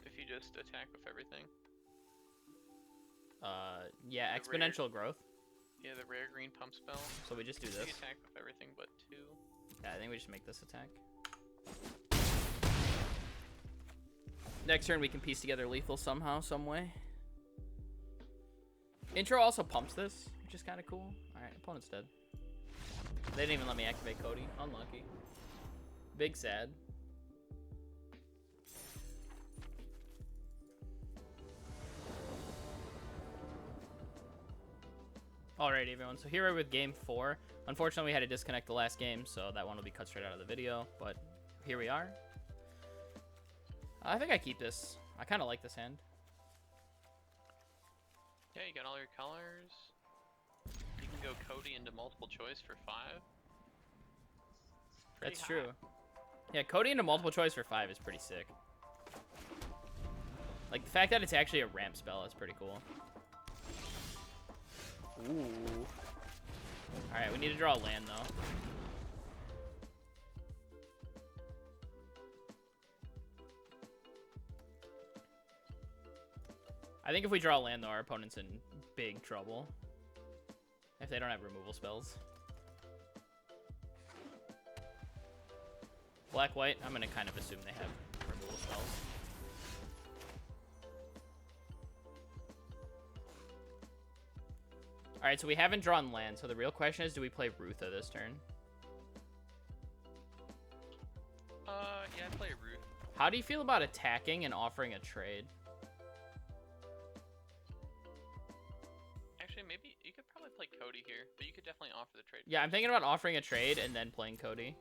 if you just attack with everything. Yeah, The exponential growth. Yeah, the rare green pump spell. So we just do You this. attack with everything but 2. Yeah, I think we just make this attack. Next turn we can piece together lethal somehow, some way. Intro also pumps this, which is kind of cool. Alright, opponent's dead. They didn't even let me activate Cody. Unlucky. Big sad. Alright, everyone. So here we're with game 4. Unfortunately, we had to disconnect the last game, so that one will be cut straight out of the video. But here we are. I think I keep this. I kind of like this hand. Yeah, you got all your colors. You can go Cody into multiple choice for 5. That's true. Yeah, Cody into multiple choice for 5 is pretty sick. Like, the fact that it's actually a ramp spell is pretty cool. Ooh. Alright, we need to draw a land, though. I think if we draw a land, though, our opponent's in big trouble. If they don't have removal spells. Black-white, I'm going to kind of assume they have removal spells. Alright, so we haven't drawn land, so the real question is, do we play Rutha this turn? Yeah, I play Ruth. How do you feel about attacking and offering a trade? Actually, maybe you could probably play Cody here, but you could definitely offer the trade. Yeah, I'm thinking about offering a trade and then playing Cody.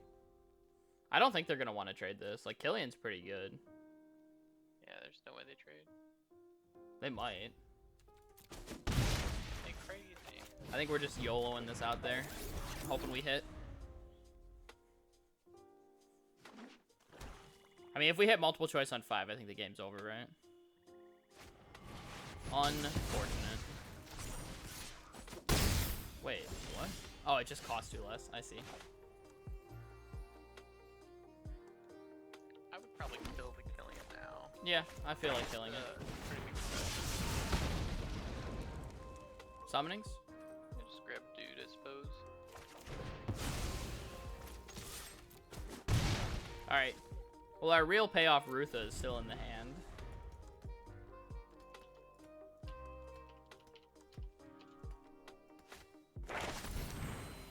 I don't think they're going to want to trade this. Like, Killian's pretty good. Yeah, there's no way they trade. They might. They crazy. I think we're just YOLOing this out there. Hoping we hit. I mean, if we hit multiple choice on 5, I think the game's over, right? Unfortunate. Wait, what? Oh, it just costs 2 less. I see. I would probably kill the Killian now. Yeah, I feel like killing it. Pretty big threat. Summonings? Yeah, just grab dude, I suppose. Alright. Well, our real payoff, Rutha, is still in the hand.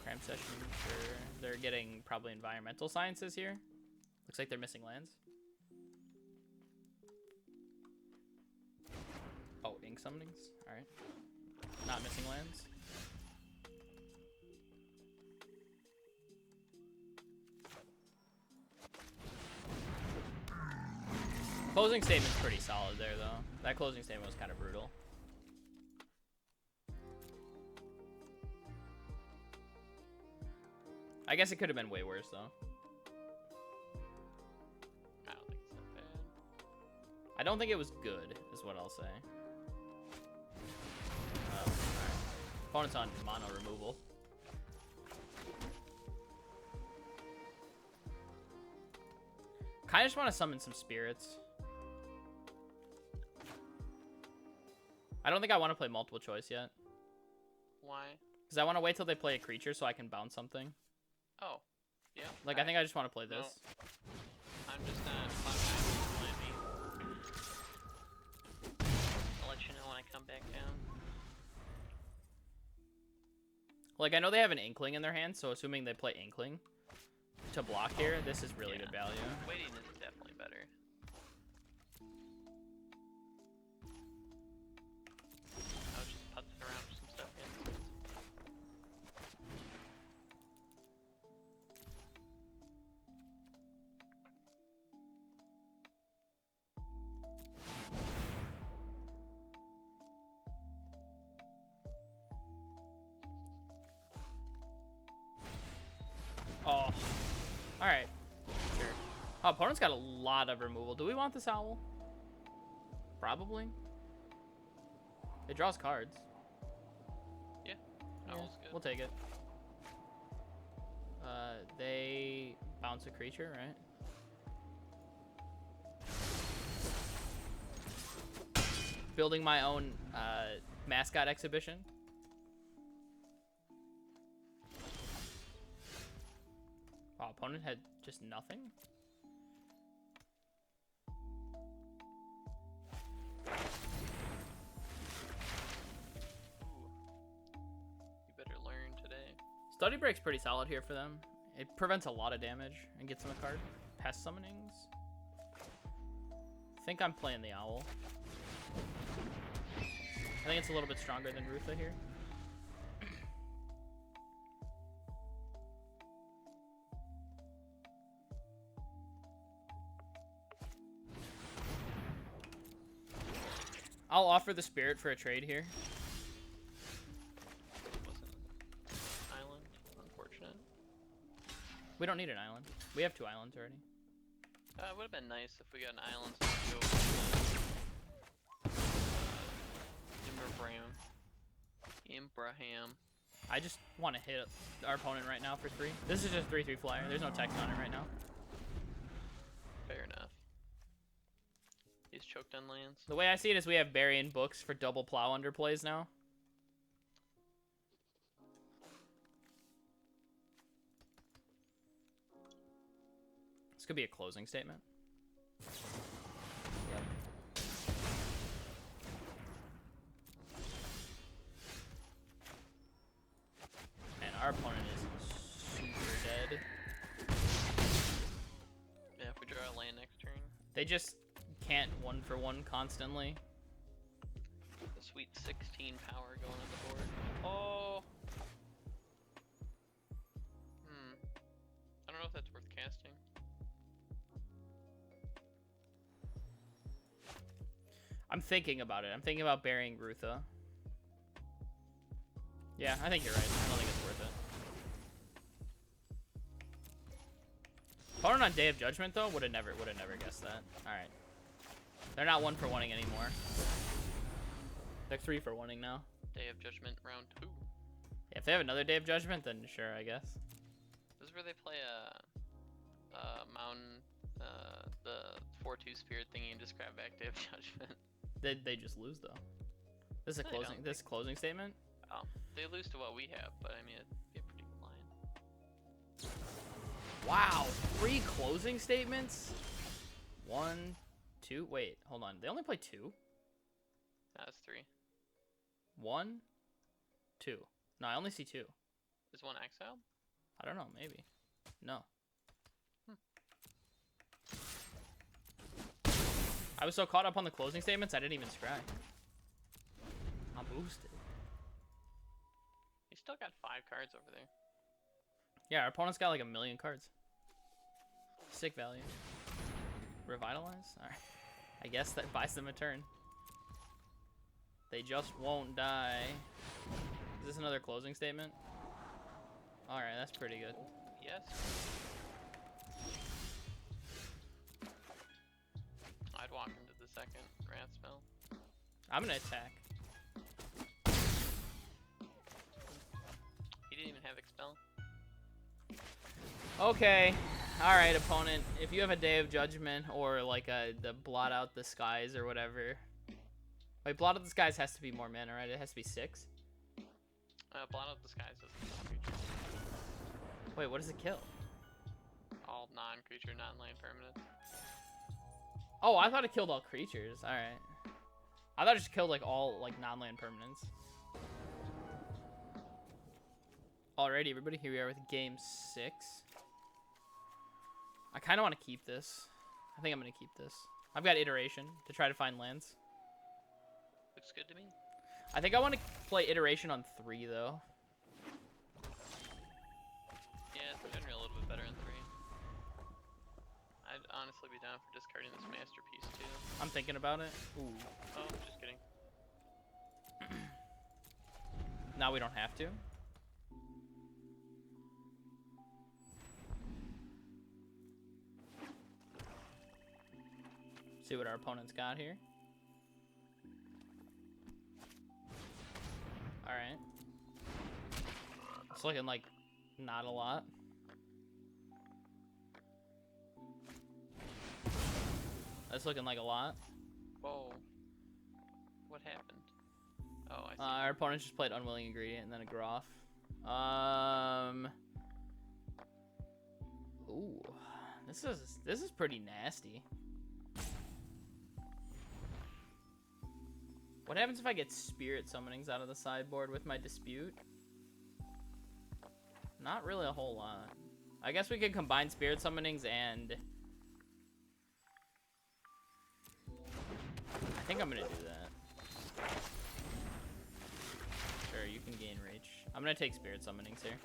Cram session, sure. They're getting probably environmental sciences here. Looks like they're missing lands. Oh, ink summonings? Alright. Not missing lands. Closing statement's pretty solid there, though. That closing statement was kind of brutal. I guess it could have been way worse, though. I don't think it's that bad. I don't think it was good, is what I'll say. Oh, alright. Opponent's on mono removal. Kinda just want to summon some spirits. I don't think I want to play multiple choice yet. Why? Because I want to wait till they play a creature so I can bounce something. Oh, yeah. Like, I think I just want to play this. No. I'm just not. I'll let you know when I come back down. Like, I know they have an Inkling in their hand, so assuming they play Inkling to block here, this is really good value. Waiting is definitely better. I was just putzing around with some stuff. Yeah. Alright. Sure. Oh, opponent's got a lot of removal. Do we want this owl? Probably. It draws cards. Yeah. Owl's good. We'll take it. They bounce a creature, right? Building my own mascot exhibition. Oh, opponent had just nothing? You better learn today. Study Break's pretty solid here for them. It prevents a lot of damage and gets them a card. Pest summonings. I think I'm playing the owl. I think it's a little bit stronger than Rutha here. I'll offer the spirit for a trade here. Island, unfortunate. We don't need an island. We have 2 islands already. It would have been nice if we got an island to go Ibrahim. I just want to hit our opponent right now for 3. This is just 3/3 flyer. There's no text on it right now. Fair enough. He's choked on lands. The way I see it is we have burying books for double plow underplays now. This could be a closing statement. And our opponent is super dead. Yeah, if we draw a land next turn. They just can't 1-for-1 constantly. The sweet 16 power going on the board. Oh! I don't know if that's worth casting. I'm thinking about it. I'm thinking about burying Rutha. Yeah, I think you're right. I don't think it's worth it. Opponent on Day of Judgment though would have never guessed that. All right, they're not 1-for-1ing anymore. They're 3-for-1ing now. Day of Judgment round 2. Yeah, if they have another Day of Judgment, then sure, I guess. This is where they play a mountain, the 4/2 spirit thingy, and just grab back Day of Judgment. They just lose though. This is a They closing. don't. This closing statement. Oh, they lose to what we have, but I mean it'd be a pretty good line. Wow, 3 closing statements. 1, 2. Wait, hold on. They only play 2. That's 3. 1, 2. No, I only see 2. Is one exiled? I don't know. Maybe. No. I was so caught up on the closing statements, I didn't even scry. I'm boosted. He's still got 5 cards over there. Yeah, our opponent's got like 1,000,000 cards. Sick value. Revitalize? Alright. I guess that buys them a turn. They just won't die. Is this another closing statement? Alright, that's pretty good. Yes. I'd walk into the second Wrath spell. I'm gonna attack. He didn't even have Expel. Okay. Alright, opponent. If you have a Day of Judgment or like the Blot Out the Skies or whatever. Wait, Blot Out the Skies has to be more mana, right? It has to be 6. Blot Out the Skies doesn't kill creatures. Wait, what does it kill? All non-creature, non-land permanents. Oh, I thought it killed all creatures. Alright. I thought it just killed like all like non-land permanents. Alrighty, everybody, here we are with game 6. I kind of want to keep this. I think I'm going to keep this. I've got Iteration to try to find lands. Looks good to me. I think I want to play Iteration on 3, though. Yeah, it's generally a little bit better in 3. I'd honestly be down for discarding this Masterpiece, too. I'm thinking about it. Ooh. Oh, just kidding. Now we don't have to. See what our opponent's got here. Alright. It's looking like not a lot. That's looking like a lot. Whoa. What happened? Oh, I see. Our opponent just played Unwilling Ingredient and then a Groff. Ooh. This is pretty nasty. What happens if I get Spirit Summonings out of the sideboard with my Dispute? Not really a whole lot. I guess we could combine Spirit Summonings and... I think I'm gonna do that. Sure, you can gain reach. I'm gonna take Spirit Summonings here.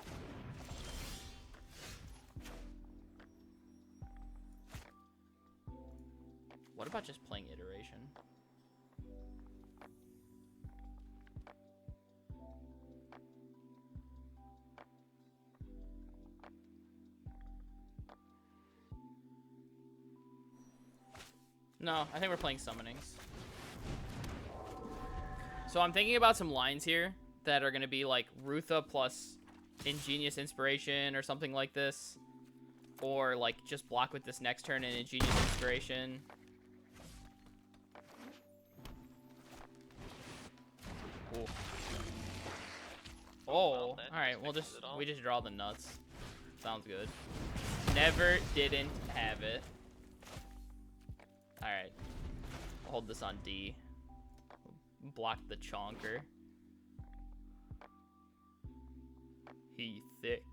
What about just playing Iteration? No, I think we're playing Summonings. So I'm thinking about some lines here that are going to be like Rutha plus Ingenious Inspiration or something like this. Or like just block with this next turn and Ingenious Inspiration. Ooh. Oh, alright, we just draw the nuts. Sounds good. Never didn't have it. Alright. Hold this on D. Block the chonker. He thick.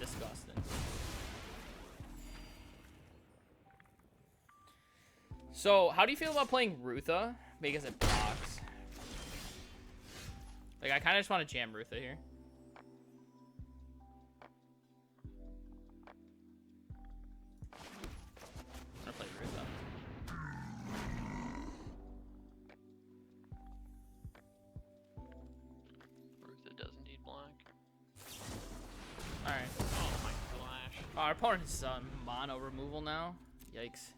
Disgusting. So, how do you feel about playing Rutha? Because it blocks. Like, I kind of just want to jam Rutha here. I'm gonna play Rutha. Rutha does indeed block. Alright. Oh my gosh. Our opponent's mono removal now. Yikes.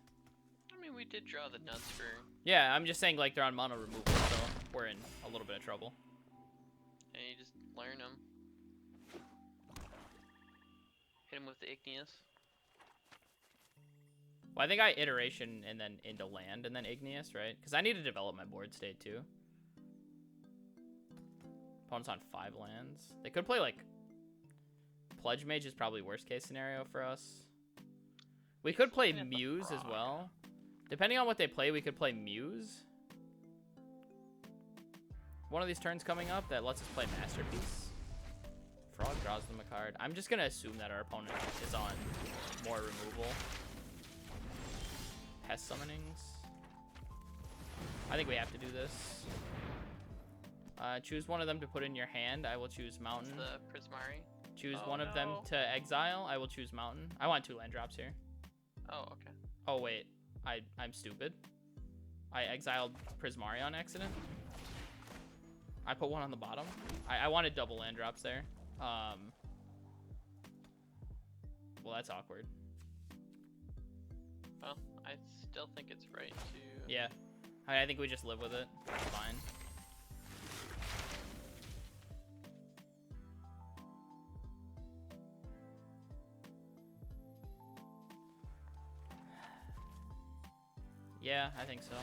I mean, we did draw the nuts for... Yeah, I'm just saying, like, they're on mono removal, so we're in a little bit of trouble. And you just learn them. Hit him with the Igneous. Well, I think I Iteration and then into land and then Igneous, right? Because I need to develop my board state, too. Opponent's on 5 lands. They could play, like... Pledge Mage is probably worst case scenario for us. We could play Muse as well. Depending on what they play, we could play Muse. One of these turns coming up that lets us play Masterpiece. Frog draws them a card. I'm just going to assume that our opponent is on more removal. Pest Summonings. I think we have to do this. Choose one of them to put in your hand. I will choose Mountain. The Prismari. Choose one of them to exile. I will choose Mountain. I want 2 land drops here. Oh, okay. Oh, wait. I'm stupid. I exiled Prismari on accident. I put 1 on the bottom. I wanted double land drops there. Well, that's awkward. Well, I still think it's right to... Yeah. I think we just live with it. It's fine. Yeah, I think so.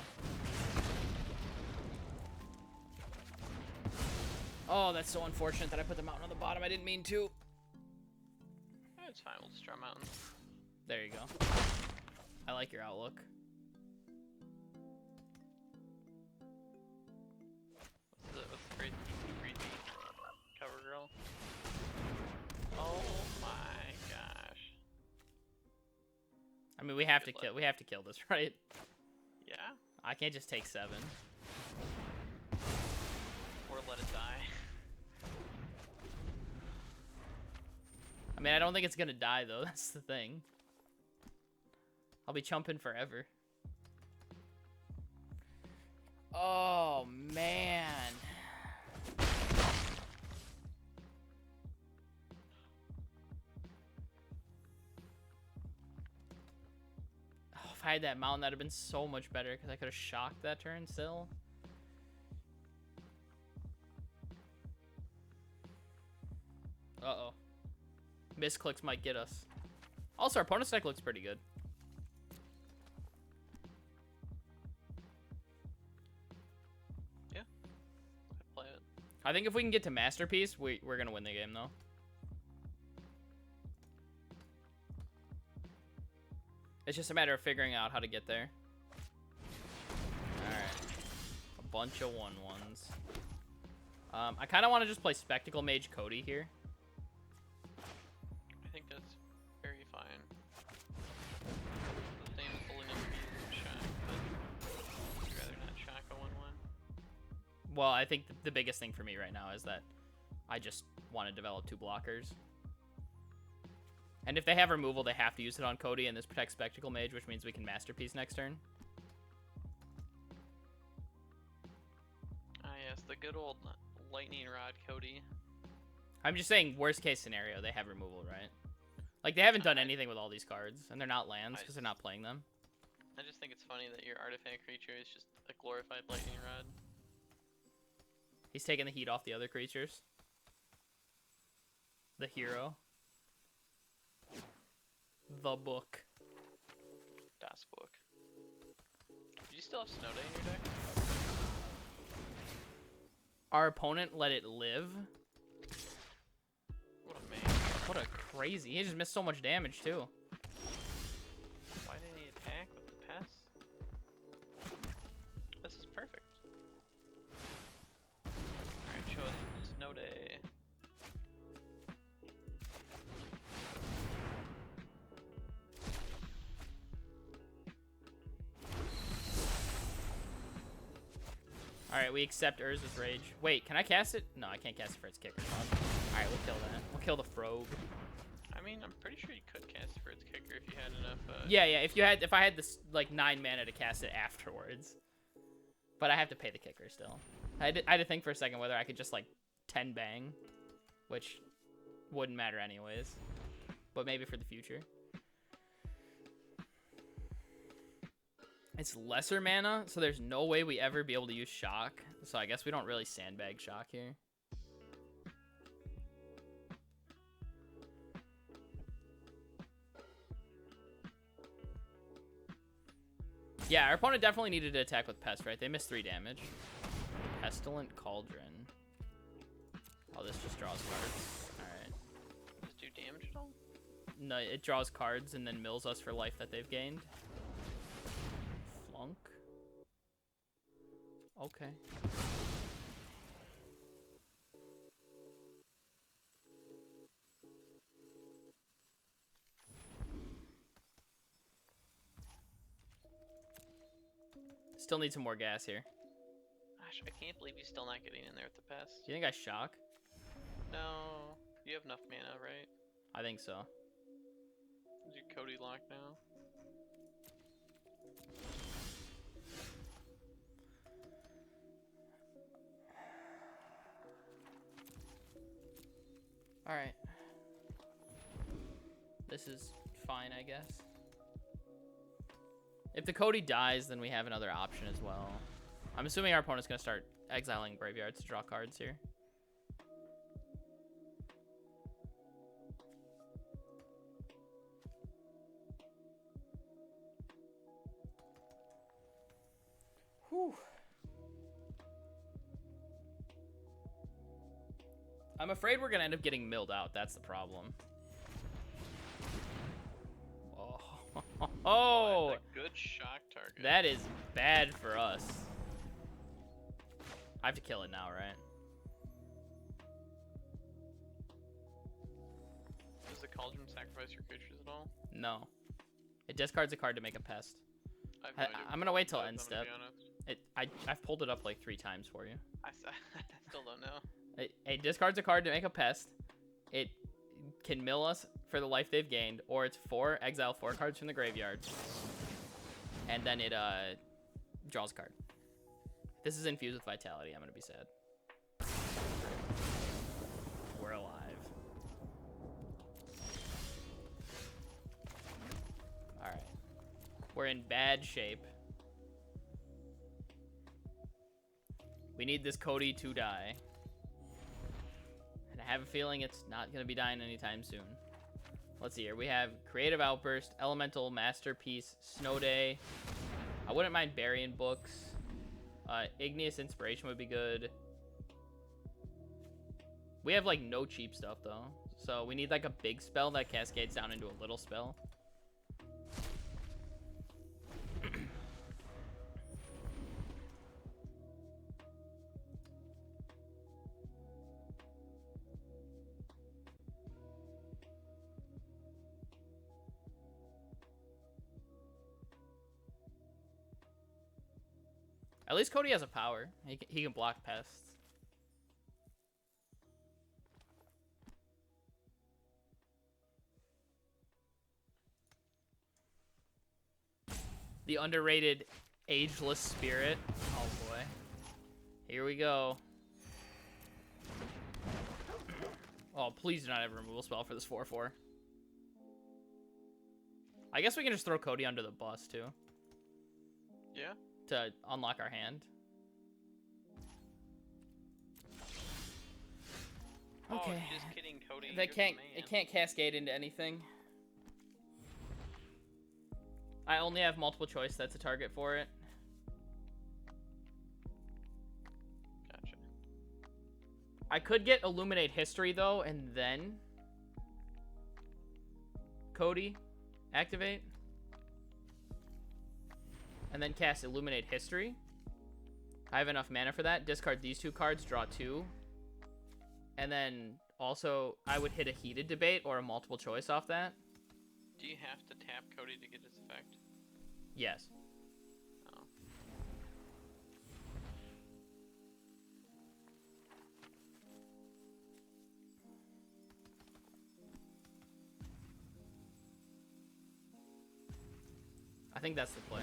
Oh, that's so unfortunate that I put the mountain on the bottom. I didn't mean to. It's fine, we'll just draw mountains. There you go. I like your outlook. What's the great cover girl? Oh my gosh. I mean, we have to kill this, right? Yeah? I can't just take 7. Or let it die. I mean, I don't think it's gonna die, though. That's the thing. I'll be chumping forever. Oh, man. had that mountain, that'd have been so much better because I could have shocked that turn still. Uh-oh. Misclicks might get us. Also, our opponent's deck looks pretty good. Yeah. I'd play it. I think if we can get to Masterpiece, we're going to win the game, though. It's just a matter of figuring out how to get there. Alright. A bunch of 1/1s. I kind of want to just play Spectacle Mage Cody here. I think that's very fine. The thing is pulling in the shock, but I'd rather not shock a 1/1. Well, I think the biggest thing for me right now is that I just want to develop 2 blockers. And if they have removal, they have to use it on Cody, and this protects Spectacle Mage, which means we can Masterpiece next turn. Ah, yes, the good old Lightning Rod Cody. I'm just saying, worst case scenario, they have removal, right? Like, they haven't done anything with all these cards, and they're not lands because they're not playing them. I just think it's funny that your artifact creature is just a glorified Lightning Rod. He's taking the heat off the other creatures. The hero. The book. Das Book. Do you still have Snow Day in your deck? Our opponent let it live. What a man. What a crazy. He just missed so much damage, too. Why didn't he attack with the pest? This is perfect. Alright, show us Snow Day. Alright, we accept Urza's Rage. Wait, can I cast it? No, I can't cast it for its kicker. Alright, we'll kill that. We'll kill the Frog. I mean, I'm pretty sure you could cast it for its kicker if you had enough. Yeah. If I had this like 9 mana to cast it afterwards, but I have to pay the kicker still. I had to think for a second whether I could just like 10 bang, which wouldn't matter anyways, but maybe for the future. It's lesser mana, so there's no way we ever be able to use Shock. So I guess we don't really sandbag Shock here. Yeah, our opponent definitely needed to attack with Pest, right? They missed 3 damage. Pestilent Cauldron. Oh, this just draws cards. Alright. Does it do damage at all? No, it draws cards and then mills us for life that they've gained. Flunk. Okay. Still need some more gas here. Gosh, I can't believe you're still not getting in there with the pest. Do you think I shock? No. You have enough mana, right? I think so. Is your Cody locked now? Alright. This is fine, I guess. If the Cody dies, then we have another option as well. I'm assuming our opponent's going to start exiling graveyards to draw cards here. Whew. I'm afraid we're going to end up getting milled out. That's the problem. Oh, That's a good shock target. that is bad for us. I have to kill it now, right? Does the Cauldron sacrifice your creatures at all? No. It discards a card to make a pest. I have no idea I'm going to wait till what it end does, I'm step. gonna be honest. I've pulled it up like 3 times for you. I still don't know. It discards a card to make a pest. It can mill us for the life they've gained, or it's 4, exile 4 cards from the graveyard. And then it draws a card. This is infused with vitality. I'm going to be sad. We're alive. Alright. We're in bad shape. We need this Cody to die. And I have a feeling it's not going to be dying anytime soon. Let's see here. We have Creative Outburst, Elemental Masterpiece, Snow Day. I wouldn't mind Burying Books. Igneous Inspiration would be good. We have, like, no cheap stuff, though. So we need, like, a big spell that cascades down into a little spell. At least Cody has a power. He can block pests. The underrated Ageless Spirit. Oh boy. Here we go. Oh, please do not have a removal spell for this 4/4. I guess we can just throw Cody under the bus too. Yeah. To unlock our hand. Oh, Okay. you're just kidding, Cody. They You're the can't. man. It can't cascade into anything. I only have multiple choice. That's a target for it. Gotcha. I could get Illuminate History though, and then Cody activate, and then cast Illuminate History. I have enough mana for that. Discard these 2 cards, draw 2, and then also I would hit a Heated Debate or a multiple choice off that. Do you have to tap Cody to get its effect? Yes. Oh. I think that's the play.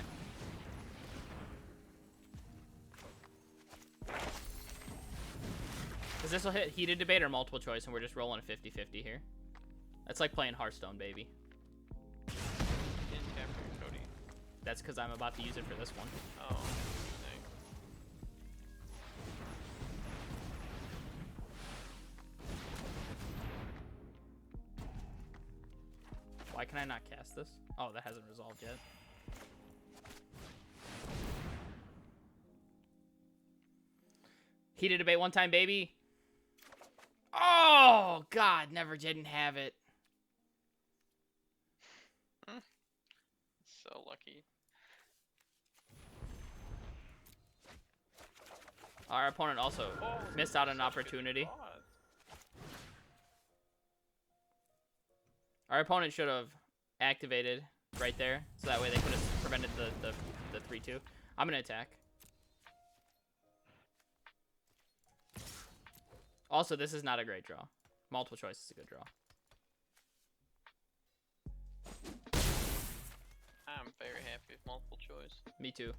Because this will hit Heated Debate or multiple choice, and we're just rolling a 50-50 here. That's like playing Hearthstone, baby. Didn't tap your Cody. That's because I'm about to use it for this one. Oh, dang. Why can I not cast this? Oh, that hasn't resolved yet. Heated Debate one time, baby. Oh, God, never didn't have it. So lucky. Our opponent also missed out on an Such a good opportunity. thought. Our opponent should have activated right there, so that way they could have prevented the 3-2. I'm going to attack. Also, this is not a great draw. Multiple choice is a good draw. I'm very happy with multiple choice. Me too.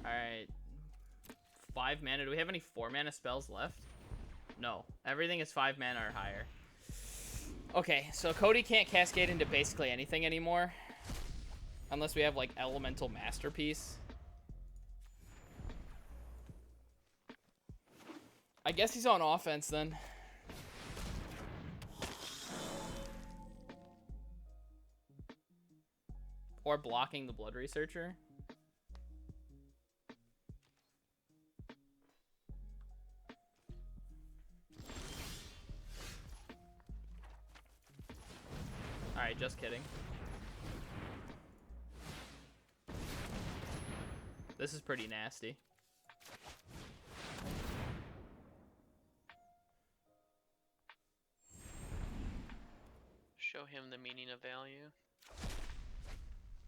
Alright. 5 mana. Do we have any 4 mana spells left? No. Everything is 5 mana or higher. Okay, so Cody can't cascade into basically anything anymore. Unless we have, like, Elemental Masterpiece. I guess he's on offense then. Or blocking the Blood Researcher. Alright, just kidding. This is pretty nasty. Show him the meaning of value.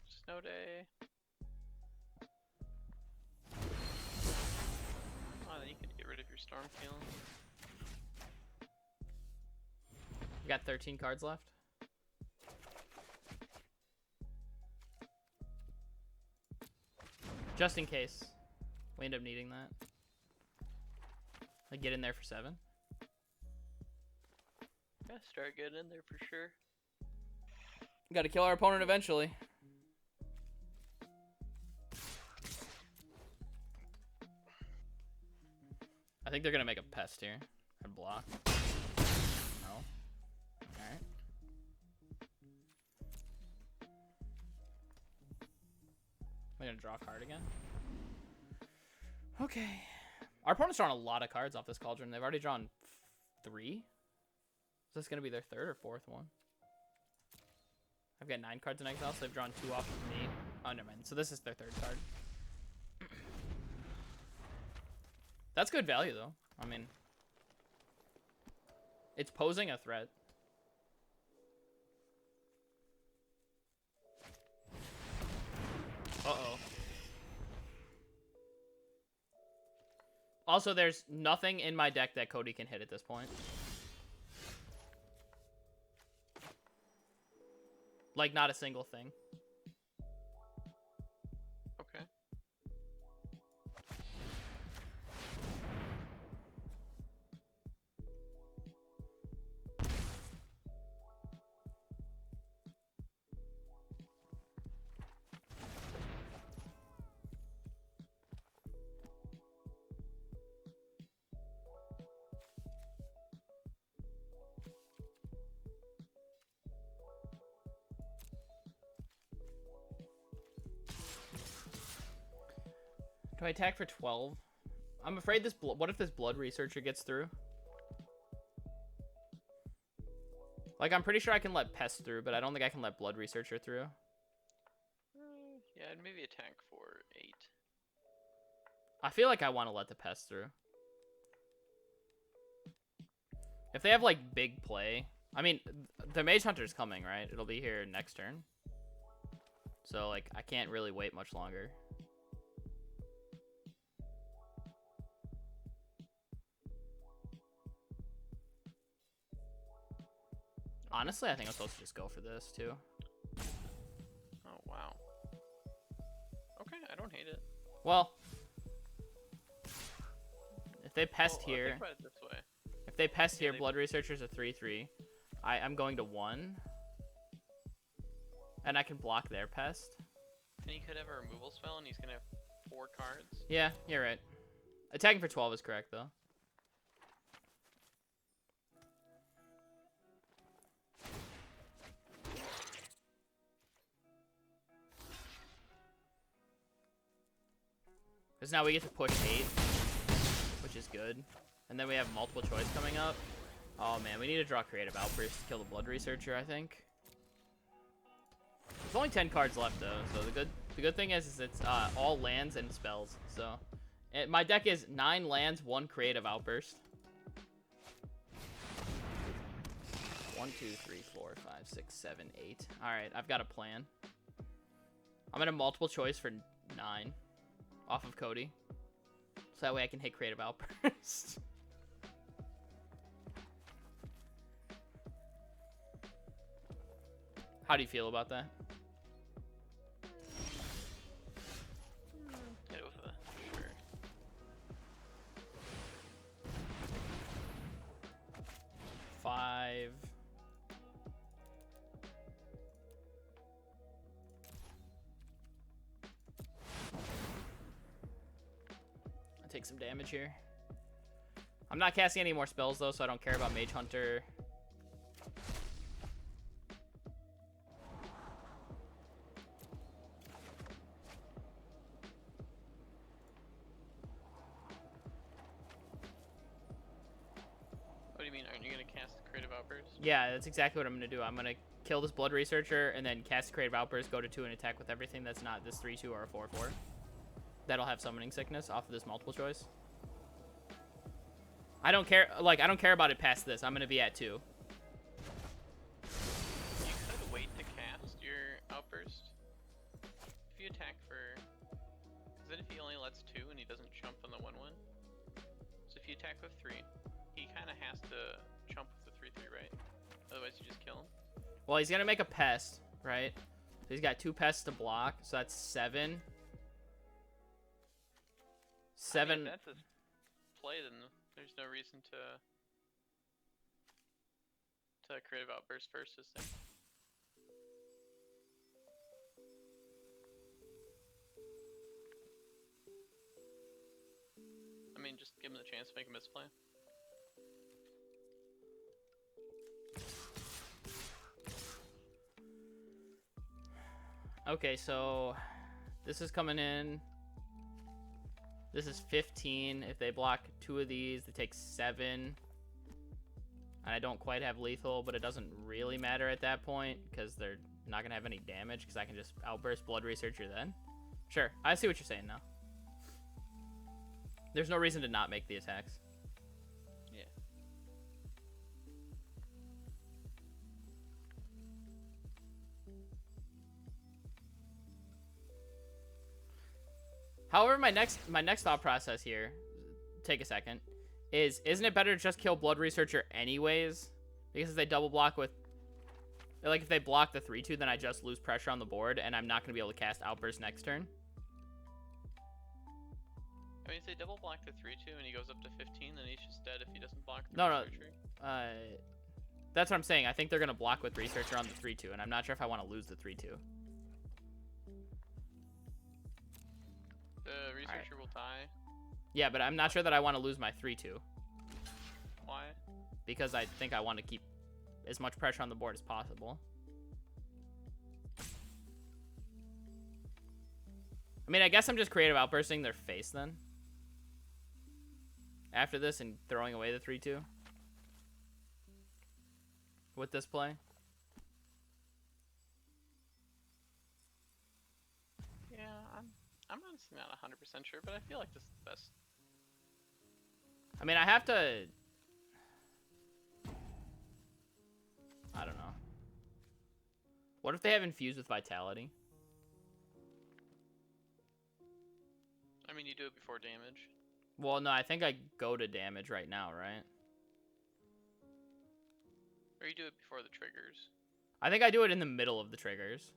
Snow Day. Oh, then you could get rid of your Storm Kiln. We got 13 cards left. Just in case we end up needing that. Like, get in there for 7. Yeah, start getting in there for sure. Got to kill our opponent eventually. I think they're gonna make a pest here and block. No. All right. I'm gonna draw a card again. Okay. Our opponent's drawn a lot of cards off this cauldron. They've already drawn 3. Is this gonna be their 3rd or 4th one? I've got 9 cards in exile, so they've drawn 2 off of me. Oh, never mind. So this is their 3rd card. That's good value, though. I mean, it's posing a threat. Uh-oh. Also, there's nothing in my deck that Cody can hit at this point. Like, not a single thing. Okay. Do I attack for 12? I'm afraid this... What if this Blood Researcher gets through? Like, I'm pretty sure I can let Pest through, but I don't think I can let Blood Researcher through. Yeah, I'd maybe attack for 8. I feel like I want to let the Pest through. If they have, like, big play... I mean, the Mage Hunter's coming, right? It'll be here next turn. So, like, I can't really wait much longer. Honestly, I think I'm supposed to just go for this, too. Oh, wow. Okay, I don't hate it. Well, if they pest Well, here... think about it this way. If they pest here, they- Blood Researcher's a 3/3. I'm going to 1. And I can block their pest. And he could have a removal spell, and he's gonna have 4 cards. Yeah, you're right. Attacking for 12 is correct, though. Because now we get to push 8, which is good. And then we have multiple choice coming up. Oh man, we need to draw Creative Outburst to kill the Blood Researcher, I think. There's only 10 cards left though, so the good thing is it's all lands and spells. So my deck is 9 lands, 1 Creative Outburst. 1, 2, 3, 4, 5, 6, 7, 8. All right, I've got a plan. I'm gonna multiple choice for 9 off of Cody, so that way I can hit Creative Outburst. How do you feel about that? Hit it with a sure. 5. I'll take some damage here. I'm not casting any more spells though, so I don't care about Mage Hunter. What do you mean? Aren't you gonna cast Creative Outburst? Yeah, that's exactly what I'm going to do. I'm going to kill this Blood Researcher and then cast Creative Outburst, go to 2 and attack with everything that's not this 3/2 or a 4/4. That'll have Summoning Sickness off of this multiple choice. I don't care, like, I don't care about it past this. I'm going to be at 2. You could wait to cast your Outburst. If you attack for... Because then if he only lets 2 and he doesn't chump on the 1/1. So if you attack with 3, he kind of has to chump with the 3/3, right? Otherwise you just kill him. Well, he's going to make a pest, right? So he's got 2 pests to block, so that's 7. 7. I mean, if that's his play, then there's no reason to Creative Outburst first this thing. I mean, just give him the chance to make a misplay. Okay, so this is coming in. This is 15. If they block 2 of these, they take 7. And I don't quite have lethal, but it doesn't really matter at that point because they're not going to have any damage because I can just outburst Blood Researcher then. Sure, I see what you're saying now. There's no reason to not make the attacks. Yeah. However, my next thought process here, take a second, isn't it better to just kill Blood Researcher anyways? Because if they double block with, like if they block the 3/2, then I just lose pressure on the board and I'm not going to be able to cast Outburst next turn. I mean, if they double block the 3/2 and he goes up to 15, then he's just dead if he doesn't block the No, researcher. That's what I'm saying. I think they're going to block with Researcher on the 3/2, and I'm not sure if I want to lose the 3/2. The researcher will die. Yeah, but I'm not sure that I want to lose my 3/2. Why? Because I think I want to keep as much pressure on the board as possible. I mean, I guess I'm just creative outbursting their face then. After this and throwing away the 3/2. With this play. Yeah, I'm honestly not 100% sure, but I feel like this is the best. I mean, I have to... I don't know. What if they have Infused with Vitality? I mean, you do it before damage. Well, no, I think I go to damage right now, right? Or you do it before the triggers. I think I do it in the middle of the triggers.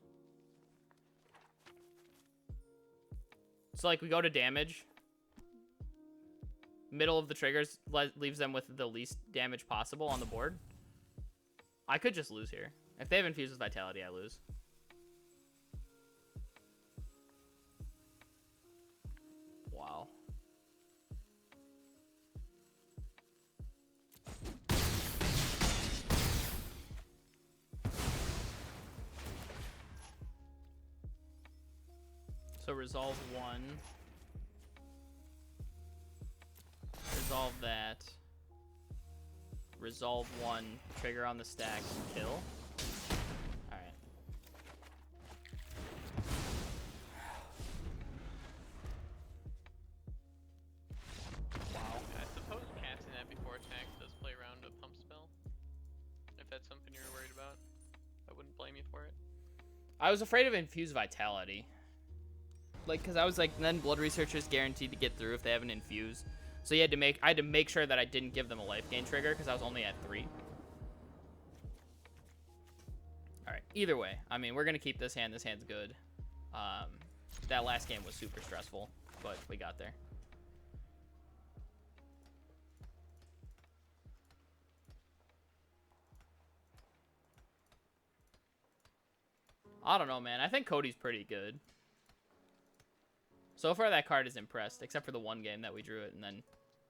So, like, we go to damage. Middle of the triggers leaves them with the least damage possible on the board. I could just lose here. If they have Infused with Vitality, I lose. Wow. So resolve 1. Resolve that. Resolve 1. Trigger on the stack. Kill. Alright. Wow. I suppose casting that before attacks does play around a pump spell. If that's something you're worried about, I wouldn't blame you for it. I was afraid of Infused Vitality. Like, because I was like, then Blood Researcher's guaranteed to get through if they have an Infuse. So I had to make sure that I didn't give them a life gain trigger because I was only at 3. Alright, either way, I mean, we're going to keep this hand. This hand's good. That last game was super stressful, but we got there. I don't know, man. I think Cody's pretty good. So far, that card is impressed, except for the one game that we drew it and then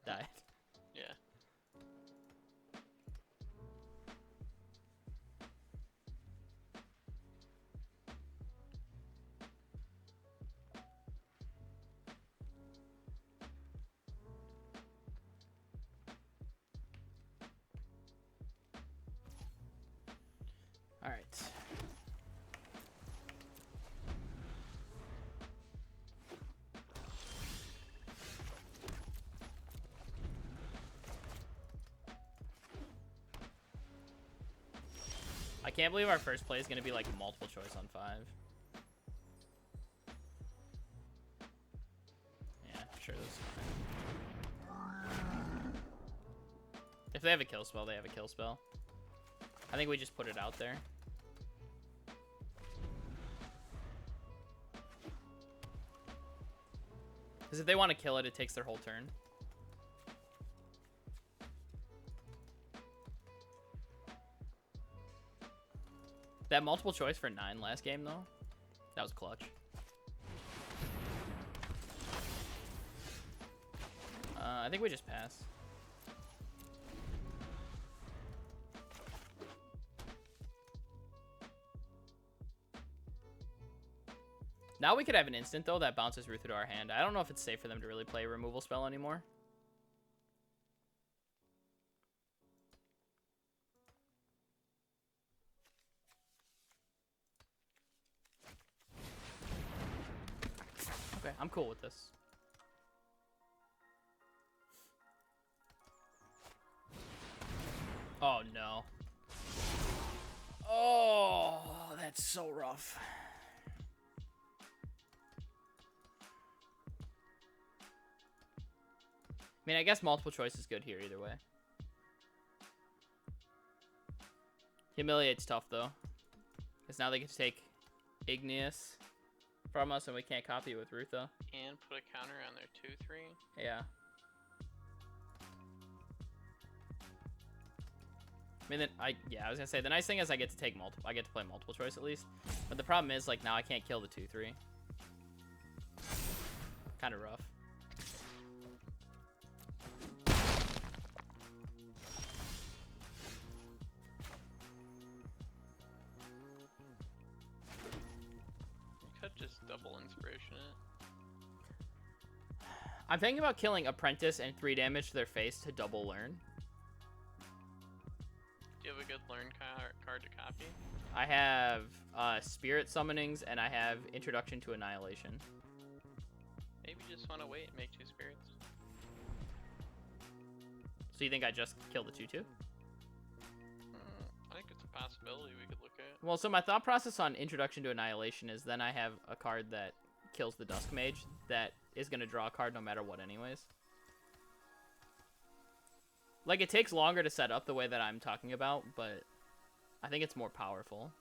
died. Yeah. All right. I can't believe our first play is going to be like multiple choice on 5. Yeah, sure, that's fine. If they have a kill spell, they have a kill spell. I think we just put it out there. Because if they want to kill it, it takes their whole turn. That multiple choice for 9 last game, though, that was clutch. I think we just pass. Now we could have an instant, though, that bounces Rutha to our hand. I don't know if it's safe for them to really play a removal spell anymore. Okay, I'm cool with this. Oh, no. Oh, that's so rough. I mean, I guess multiple choice is good here either way. Humiliate's tough, though. Because now they get to take Igneous from us, and we can't copy it with Rutha. And put a counter on their 2/3. Yeah. I mean, I was gonna say the nice thing is I get to take multiple. I get to play multiple choice at least. But the problem is like now I can't kill the 2/3. Kind of rough. Could just double inspiration it. I'm thinking about killing Apprentice and 3 damage to their face to double learn. Do you have a good learn card to copy? I have Spirit Summonings and I have Introduction to Annihilation. Maybe you just want to wait and make 2 spirits. So you think I just kill the 2/2? I think it's a possibility we could look at. Well, so my thought process on Introduction to Annihilation is then I have a card that kills the Dusk Mage that is going to draw a card no matter what anyways. Like, it takes longer to set up the way that I'm talking about, but I think it's more powerful.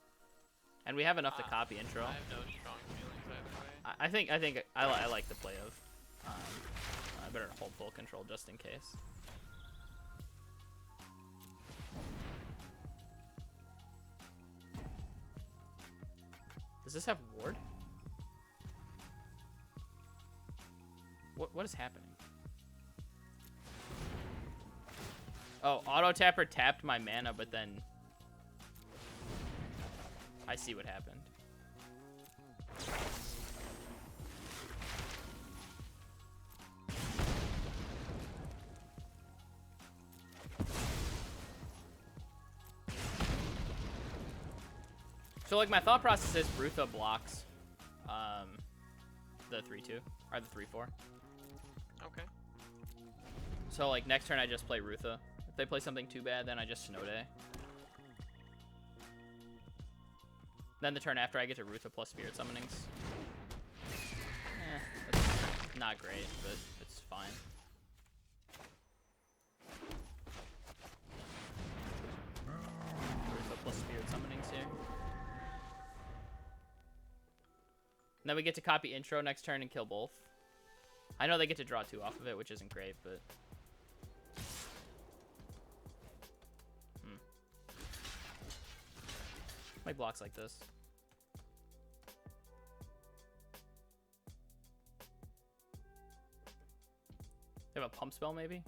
And we have enough to copy intro. I have no strong feelings either way. I think I like the play of I better hold full control just in case. Does this have ward? What is happening? Oh, auto tapper tapped my mana, but then I see what happened. So like my thought process is Rutha blocks the 3/2 or the 3/4. Okay. So like next turn I just play Rutha. If they play something too bad, then I just Snow Day. Then the turn after I get to Rutha plus Spirit Summonings. It's not great, but it's fine. Rutha plus Spirit Summonings here. And then we get to copy intro next turn and kill both. I know they get to draw 2 off of it, which isn't great, but... Like blocks like this. They have a pump spell, maybe?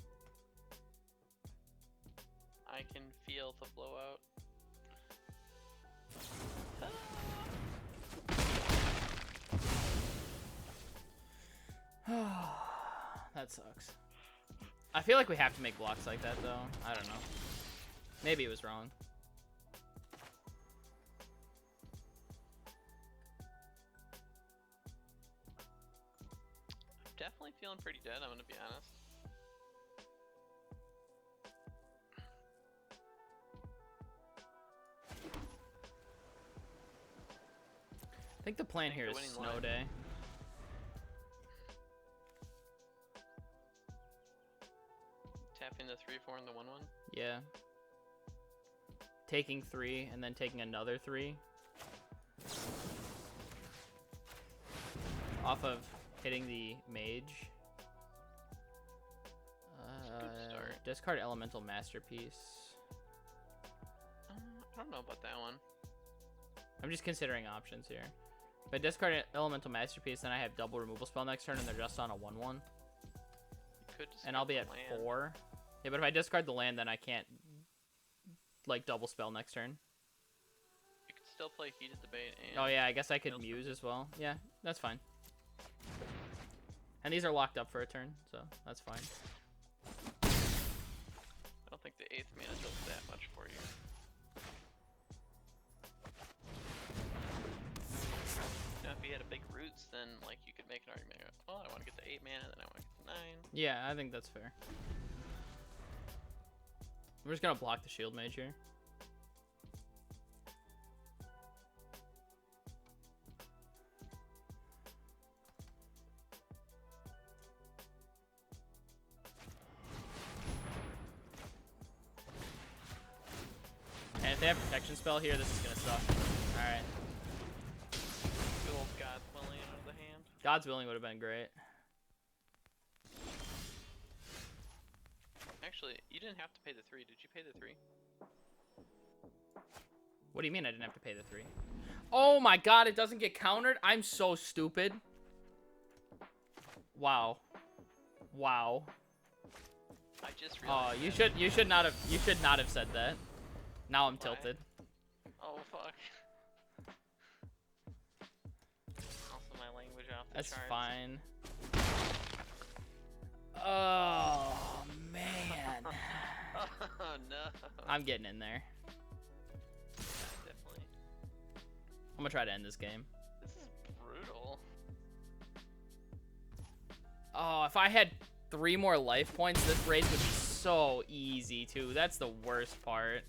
I can feel the blowout. That sucks. I feel like we have to make blocks like that, though. I don't know. Maybe it was wrong. I'm definitely feeling pretty dead, I'm gonna be honest. I think the plan here is Snow Day. Tapping the 3/4 and the 1/1. Yeah. Taking 3 and then taking another 3. Off of hitting the mage. Good start. Discard Elemental Masterpiece. I don't know about that one. I'm just considering options here. If I discard Elemental Masterpiece, then I have double removal spell next turn and they're just on a 1/1. You could discard and I'll be the at land. 4. Yeah, but if I discard the land, then I can't, like, double spell next turn. You could still play Heated Debate and... Oh, yeah, I guess I could Maelstrom. Muse as well. Yeah, that's fine. And these are locked up for a turn, so that's fine. I don't think the 8th mana does that much for you. Now, if you had a big Roots, then, like, you could make an argument. Oh, I want to get the 8 mana, then I want to get the 9. Yeah, I think that's fair. We're just gonna block the Shield Mage here. And if they have protection spell here, this is gonna suck. Alright. Good old God's Willing out of the hand. God's Willing would have been great. Actually, you didn't have to pay the 3. Did you pay the 3? What do you mean I didn't have to pay the 3? Oh my god, it doesn't get countered? I'm so stupid. Wow. Wow. I just Oh, realized you should not have said that. Now I'm Why? tilted. Oh, fuck. Also, my language off the That's charts. fine. Oh man. Oh, no. I'm getting in there. Definitely. I'm gonna try to end this game. This is brutal. Oh, if I had 3 more life points, this race would be so easy too. That's the worst part.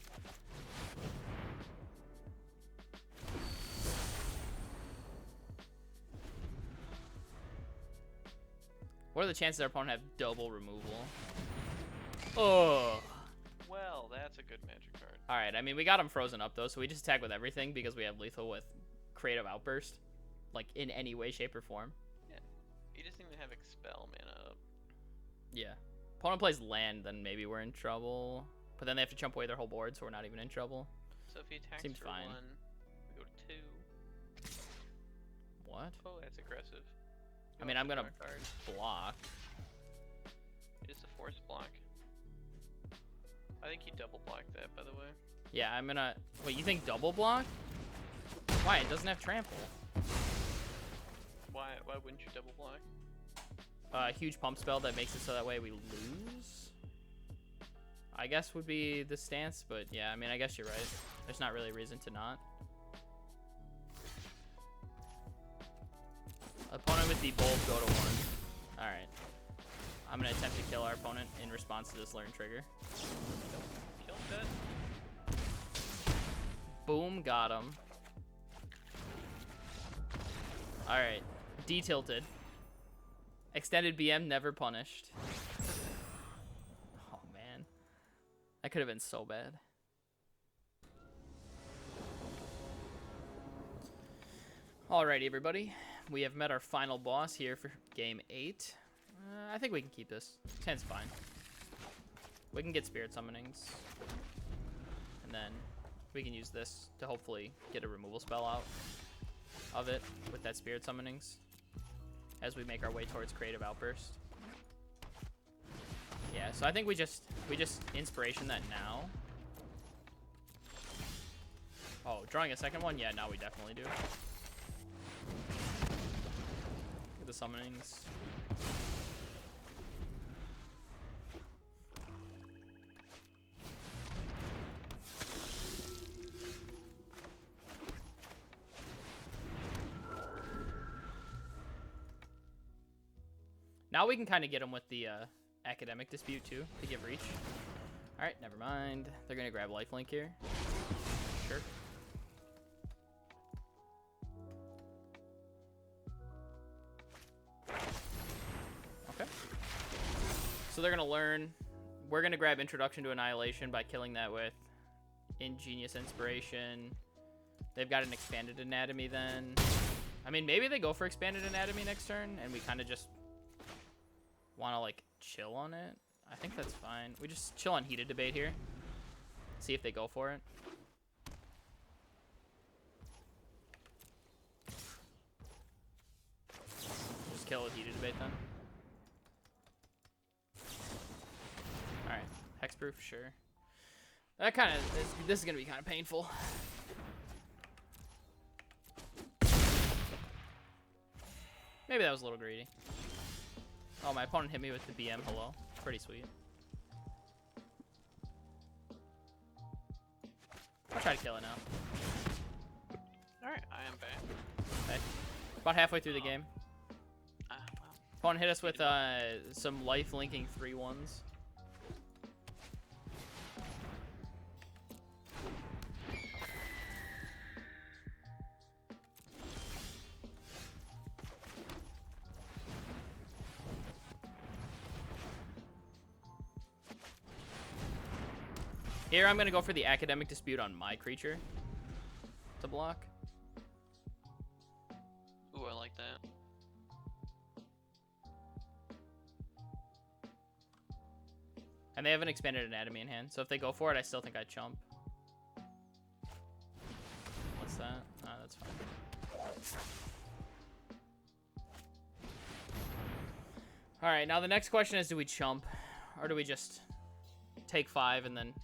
What are the chances our opponent have double removal? Oh. Well, that's a good magic card. Alright, I mean, we got him frozen up, though, so we just attack with everything because we have lethal with Creative Outburst. Like, in any way, shape, or form. Yeah. He doesn't even have Expel mana up. Yeah. Opponent plays land, then maybe we're in trouble. But then they have to jump away their whole board, so we're not even in trouble. So if he attacks Seems for fine. 1, we go to 2. What? Oh, that's aggressive. I mean, I'm gonna card. block. It is a force block. I think he double blocked that, by the way. Yeah, I'm gonna... Wait, you think double block? Why? It doesn't have trample. Why wouldn't you double block? Huge pump spell that makes it so that way we lose? I guess would be the stance, but yeah, I mean, I guess you're right. There's not really a reason to not. Opponent with the bolt, go to 1. Alright. I'm gonna attempt to kill our opponent in response to this learn trigger. Killed that. Boom, got him. Alright. D-tilted. Extended BM, never punished. Oh, man. That could have been so bad. Alrighty, everybody. We have met our final boss here for game 8. I think we can keep this. 10's fine. We can get spirit summonings. And then we can use this to hopefully get a removal spell out of it with that spirit summonings as we make our way towards Creative Outburst. Yeah, so I think we just inspiration that now. Oh, drawing a second one? Yeah, now we definitely do. Get the summonings. Now we can kind of get them with the academic dispute too to give reach. All right, never mind. They're gonna grab lifelink here. Sure. Okay. So they're gonna learn. We're gonna grab Introduction to Annihilation by killing that with Ingenious Inspiration. They've got an Expanded Anatomy then. I mean, maybe they go for Expanded Anatomy next turn, and we kind of just want to, like, chill on it. I think that's fine. We just chill on Heated Debate here. See if they go for it. Just kill with Heated Debate then. hexproof, sure. That kind of this is gonna be kind of painful. Maybe that was a little greedy. Oh, my opponent hit me with the BM. Hello, pretty sweet. I'll try to kill it now. All right, I am back. Okay. About halfway through the game. Wow. Opponent hit us with some life linking 3/1s. Here, I'm going to go for the Academic Dispute on my creature to block. Ooh, I like that. And they have an Expanded Anatomy in hand, so if they go for it, I still think I chump. What's that? Ah, that's fine. Alright, now the next question is, do we chump? Or do we just take 5 and then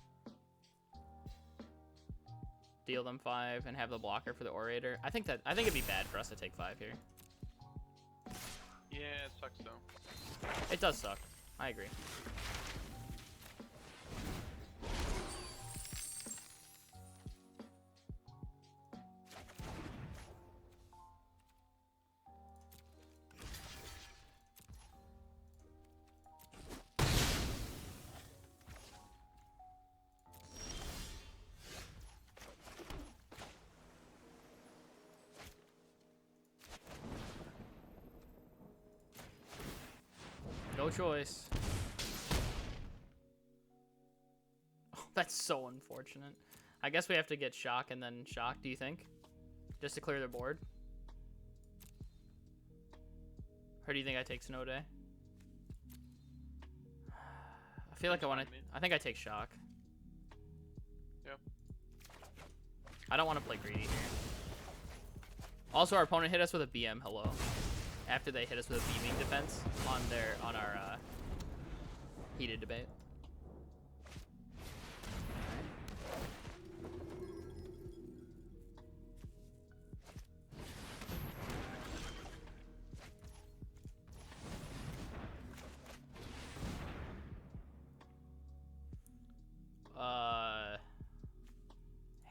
deal them 5 and have the blocker for the Orator? I think it'd be bad for us to take 5 here. Yeah, it sucks though. It does suck. I agree. No choice. Oh, that's so unfortunate. I guess we have to get Shock and then Shock, do you think? Just to clear the board? Or do you think I take Snow Day? I feel like I think I take Shock. Yep. I don't want to play greedy here. Also, our opponent hit us with a BM hello. After they hit us with a beaming defense on our heated debate.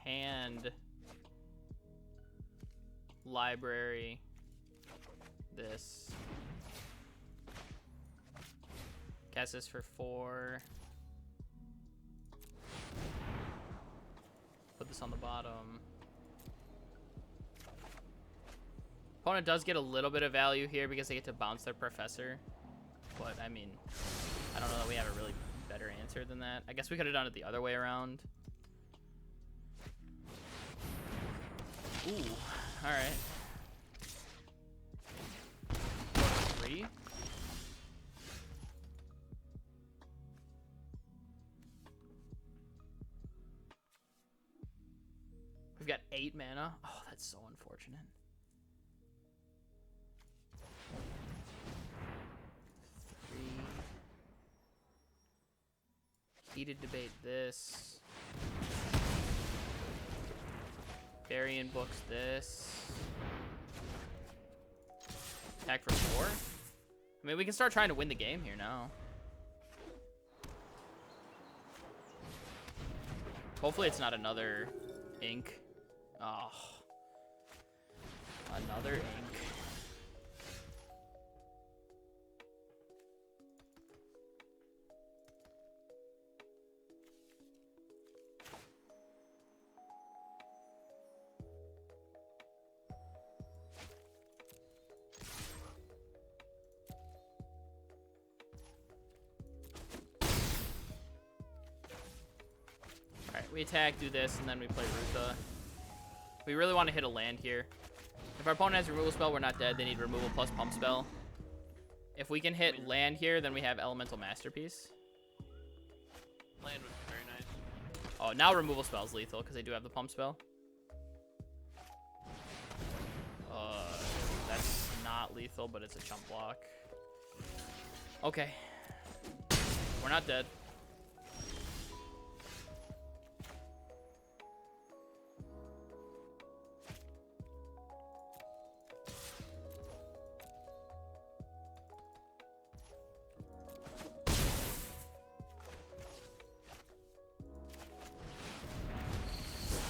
Hand library this. Cast this for 4. Put this on the bottom. Opponent does get a little bit of value here because they get to bounce their Professor. But, I mean, I don't know that we have a really better answer than that. I guess we could have done it the other way around. Ooh, alright. 3. We've got 8 mana. Oh, that's so unfortunate. 3. Heated debate this. Varian books this. Attack for 4. I mean, we can start trying to win the game here now. Hopefully it's not another ink. Oh. Another ink. We attack, do this, and then we play Rutha. We really want to hit a land here. If our opponent has a removal spell, we're not dead. They need removal plus pump spell. If we can hit land here, then we have Elemental Masterpiece. Land would be very nice. Oh, now removal spell is lethal because they do have the pump spell. That's not lethal, but it's a chump block. Okay. We're not dead.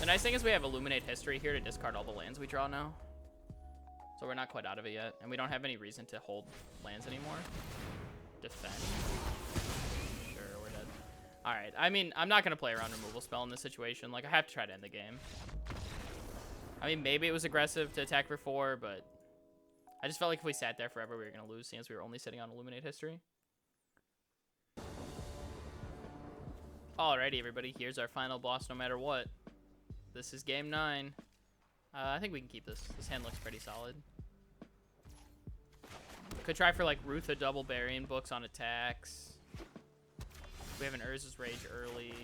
nice thing is we have Illuminate History here to discard all the lands we draw now. So we're not quite out of it yet. And we don't have any reason to hold lands anymore. Defend. Sure, we're dead. Alright, I mean, I'm not going to play around Removal Spell in this situation. Like, I have to try to end the game. I mean, maybe it was aggressive to attack for 4, but I just felt like if we sat there forever, we were going to lose since we were only sitting on Illuminate History. Alrighty, everybody. Here's our final boss no matter what. This is game 9. I think we can keep this. This hand looks pretty solid. Could try for, like, Rutha double burying books on attacks. We have an Urza's Rage early.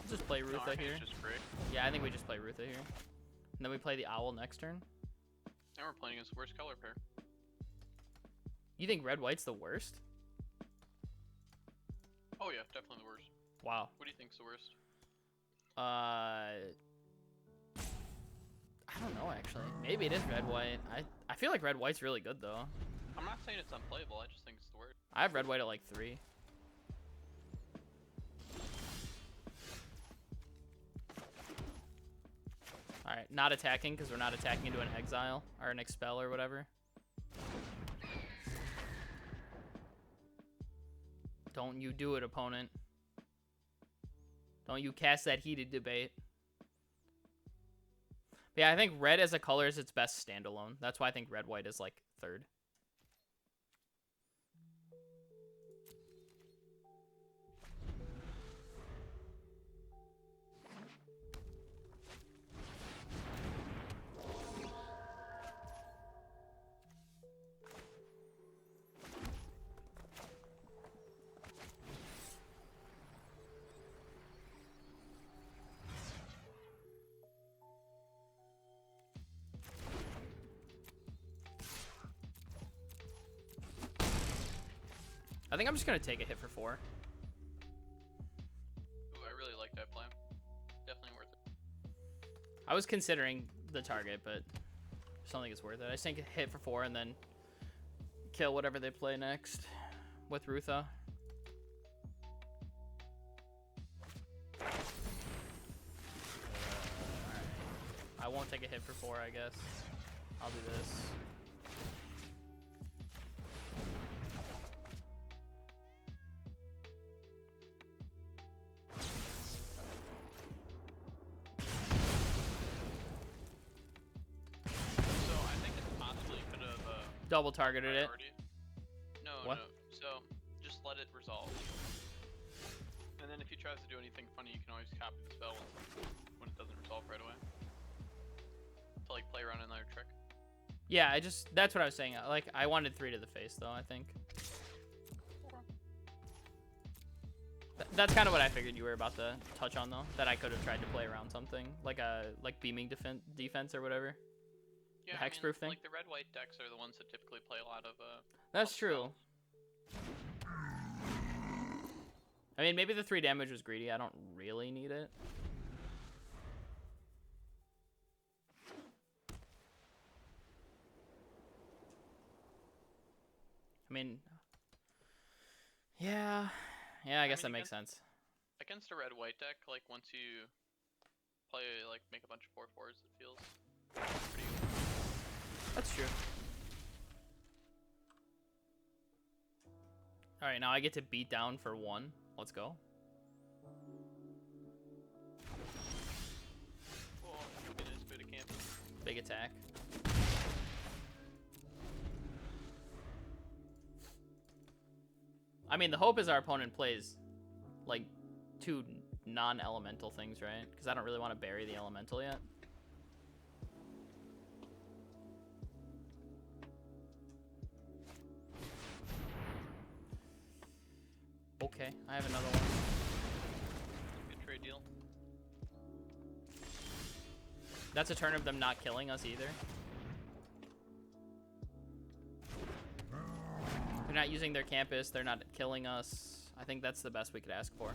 Just play Rutha here. Just great. Yeah, I think we just play Rutha here. And then we play the Owl next turn. Now we're playing against the worst color pair. You think red-white's the worst? Oh yeah, definitely the worst. Wow. What do you think's the worst? I don't know, actually. Maybe it is red-white. I feel like red-white's really good, though. I'm not saying it's unplayable, I just think it's the worst. I have red-white at, like, 3. Alright, not attacking, because we're not attacking into an exile, or an expel, or whatever. Don't you do it, opponent. Don't you cast that heated debate. But yeah, I think red as a color is its best standalone. That's why I think red-white is, like, 3rd. I think I'm just going to take a hit for 4. Ooh, I really like that play. Definitely worth it. I was considering the target, but I just don't think it's worth it. I just think a hit for 4 and then kill whatever they play next with Rutha. I won't take a hit for 4, I guess. I'll do this. Double targeted it. No, what? no. So just let it resolve. And then if he tries to do anything funny, you can always copy the spell when it doesn't resolve right away. To like play around another trick. Yeah, that's what I was saying. Like, I wanted 3 to the face though, I think. That's kind of what I figured you were about to touch on though. That I could have tried to play around something like beaming defense or whatever. Yeah, the hexproof thing. Like the red-white decks are the ones that typically play a lot of. That's true. I mean, maybe the 3 damage was greedy. I don't really need it. I mean, yeah, I guess that makes sense. Against a red-white deck, like once you play, like make a bunch of 4/4s, it feels pretty good. That's true. Alright, now I get to beat down for 1. Let's go. Oh, bit of camping. Big attack. I mean, the hope is our opponent plays, like, 2 non-elemental things, right? Because I don't really want to bury the elemental yet. Okay, I have another one. Good trade deal. That's a turn of them not killing us either. They're not using their campus, they're not killing us. I think that's the best we could ask for.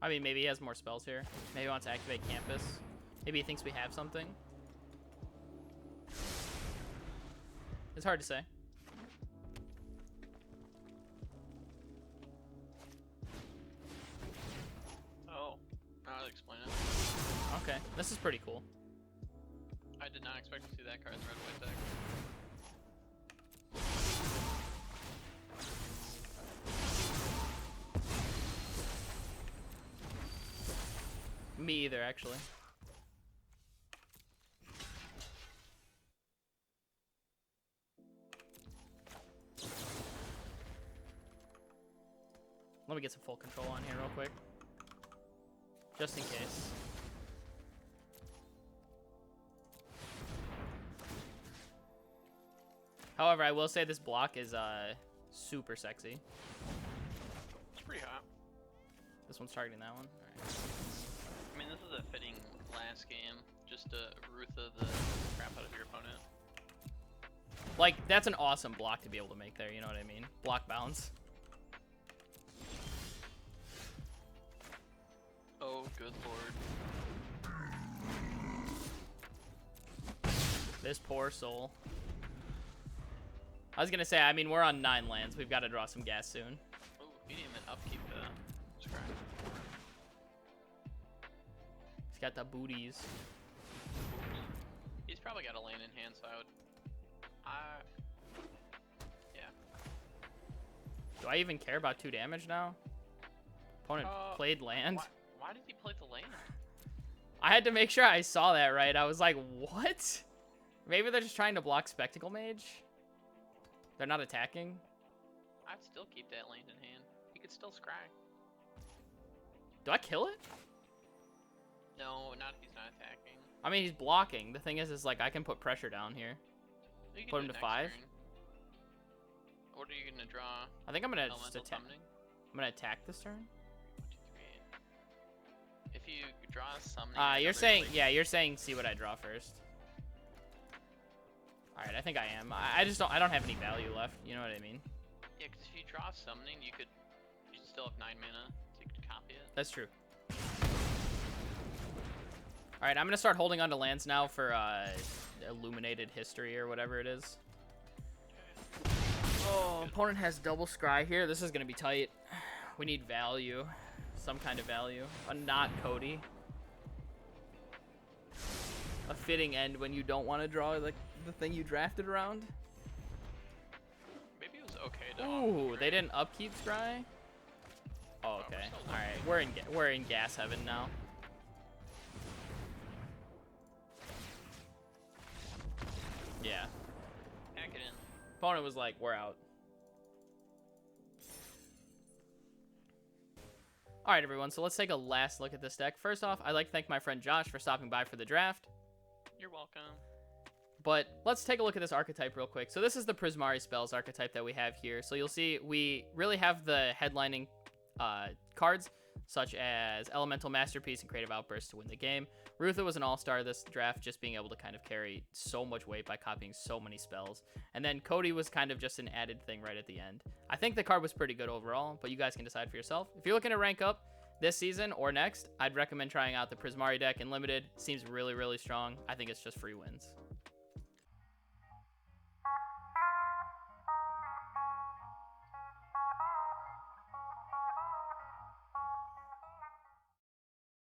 I mean, maybe he has more spells here. Maybe he wants to activate Campus. Maybe he thinks we have something. It's hard to say. Oh, I'll explain it. Okay, this is pretty cool. I did not expect to see that card in the red-white deck. Me either, actually. Let me get some full control on here real quick. Just in case. However, I will say this block is super sexy. It's pretty hot. This one's targeting that one. All right. I mean, this is a fitting last game, just to Rutha the crap out of your opponent. Like, that's an awesome block to be able to make there, you know what I mean? Block bounce. Oh, good lord. This poor soul. I was gonna say, I mean, we're on 9 lands. We've got to draw some gas soon. Oh, he didn't even upkeep the scry. He's got the booties. He's probably got a land in hand, so I would... yeah. Do I even care about 2 damage now? Opponent played land. Why did he play the land? I had to make sure I saw that right. I was like, what? Maybe they're just trying to block Spectacle Mage? They're not attacking? I'd still keep that land in hand. He could still scry. Do I kill it? No, not if he's not attacking. I mean, he's blocking. The thing is like, I can put pressure down here. You can Put do him it to next 5? turn. What are you gonna draw? I think I'm gonna just Elemental attack. summoning? I'm gonna attack this turn. 1, 2, 3, 8. If you draw a summoning, You're saying, yeah, you're saying see what I draw first. All right, I think I am. I just don't. I don't have any value left. You know what I mean? Yeah, because if you draw summoning, you still have 9 mana, so you could copy it. That's true. All right, I'm gonna start holding on to lands now for Illuminated History or whatever it is. Oh, opponent has double scry here. This is gonna be tight. We need value, some kind of value. Not Cody. A fitting end when you don't want to draw like the thing you drafted around. Maybe it was okay to. Ooh, they didn't upkeep scry. Oh, okay. All right, we're in gas heaven now. Yeah. Pack it in. Opponent was like, we're out. All right, everyone, so let's take a last look at this deck. First off, I'd like to thank my friend Josh for stopping by for the draft. You're welcome. But let's take a look at this archetype real quick. So this is the Prismari Spells archetype that we have here. So you'll see we really have the headlining cards, such as Elemental Masterpiece and Creative Outburst to win the game. Rutha was an all-star this draft, just being able to kind of carry so much weight by copying so many spells. And then Cody was kind of just an added thing right at the end. I think the card was pretty good overall, but you guys can decide for yourself. If you're looking to rank up this season or next, I'd recommend trying out the Prismari deck in Limited. Seems really, really strong. I think it's just free wins.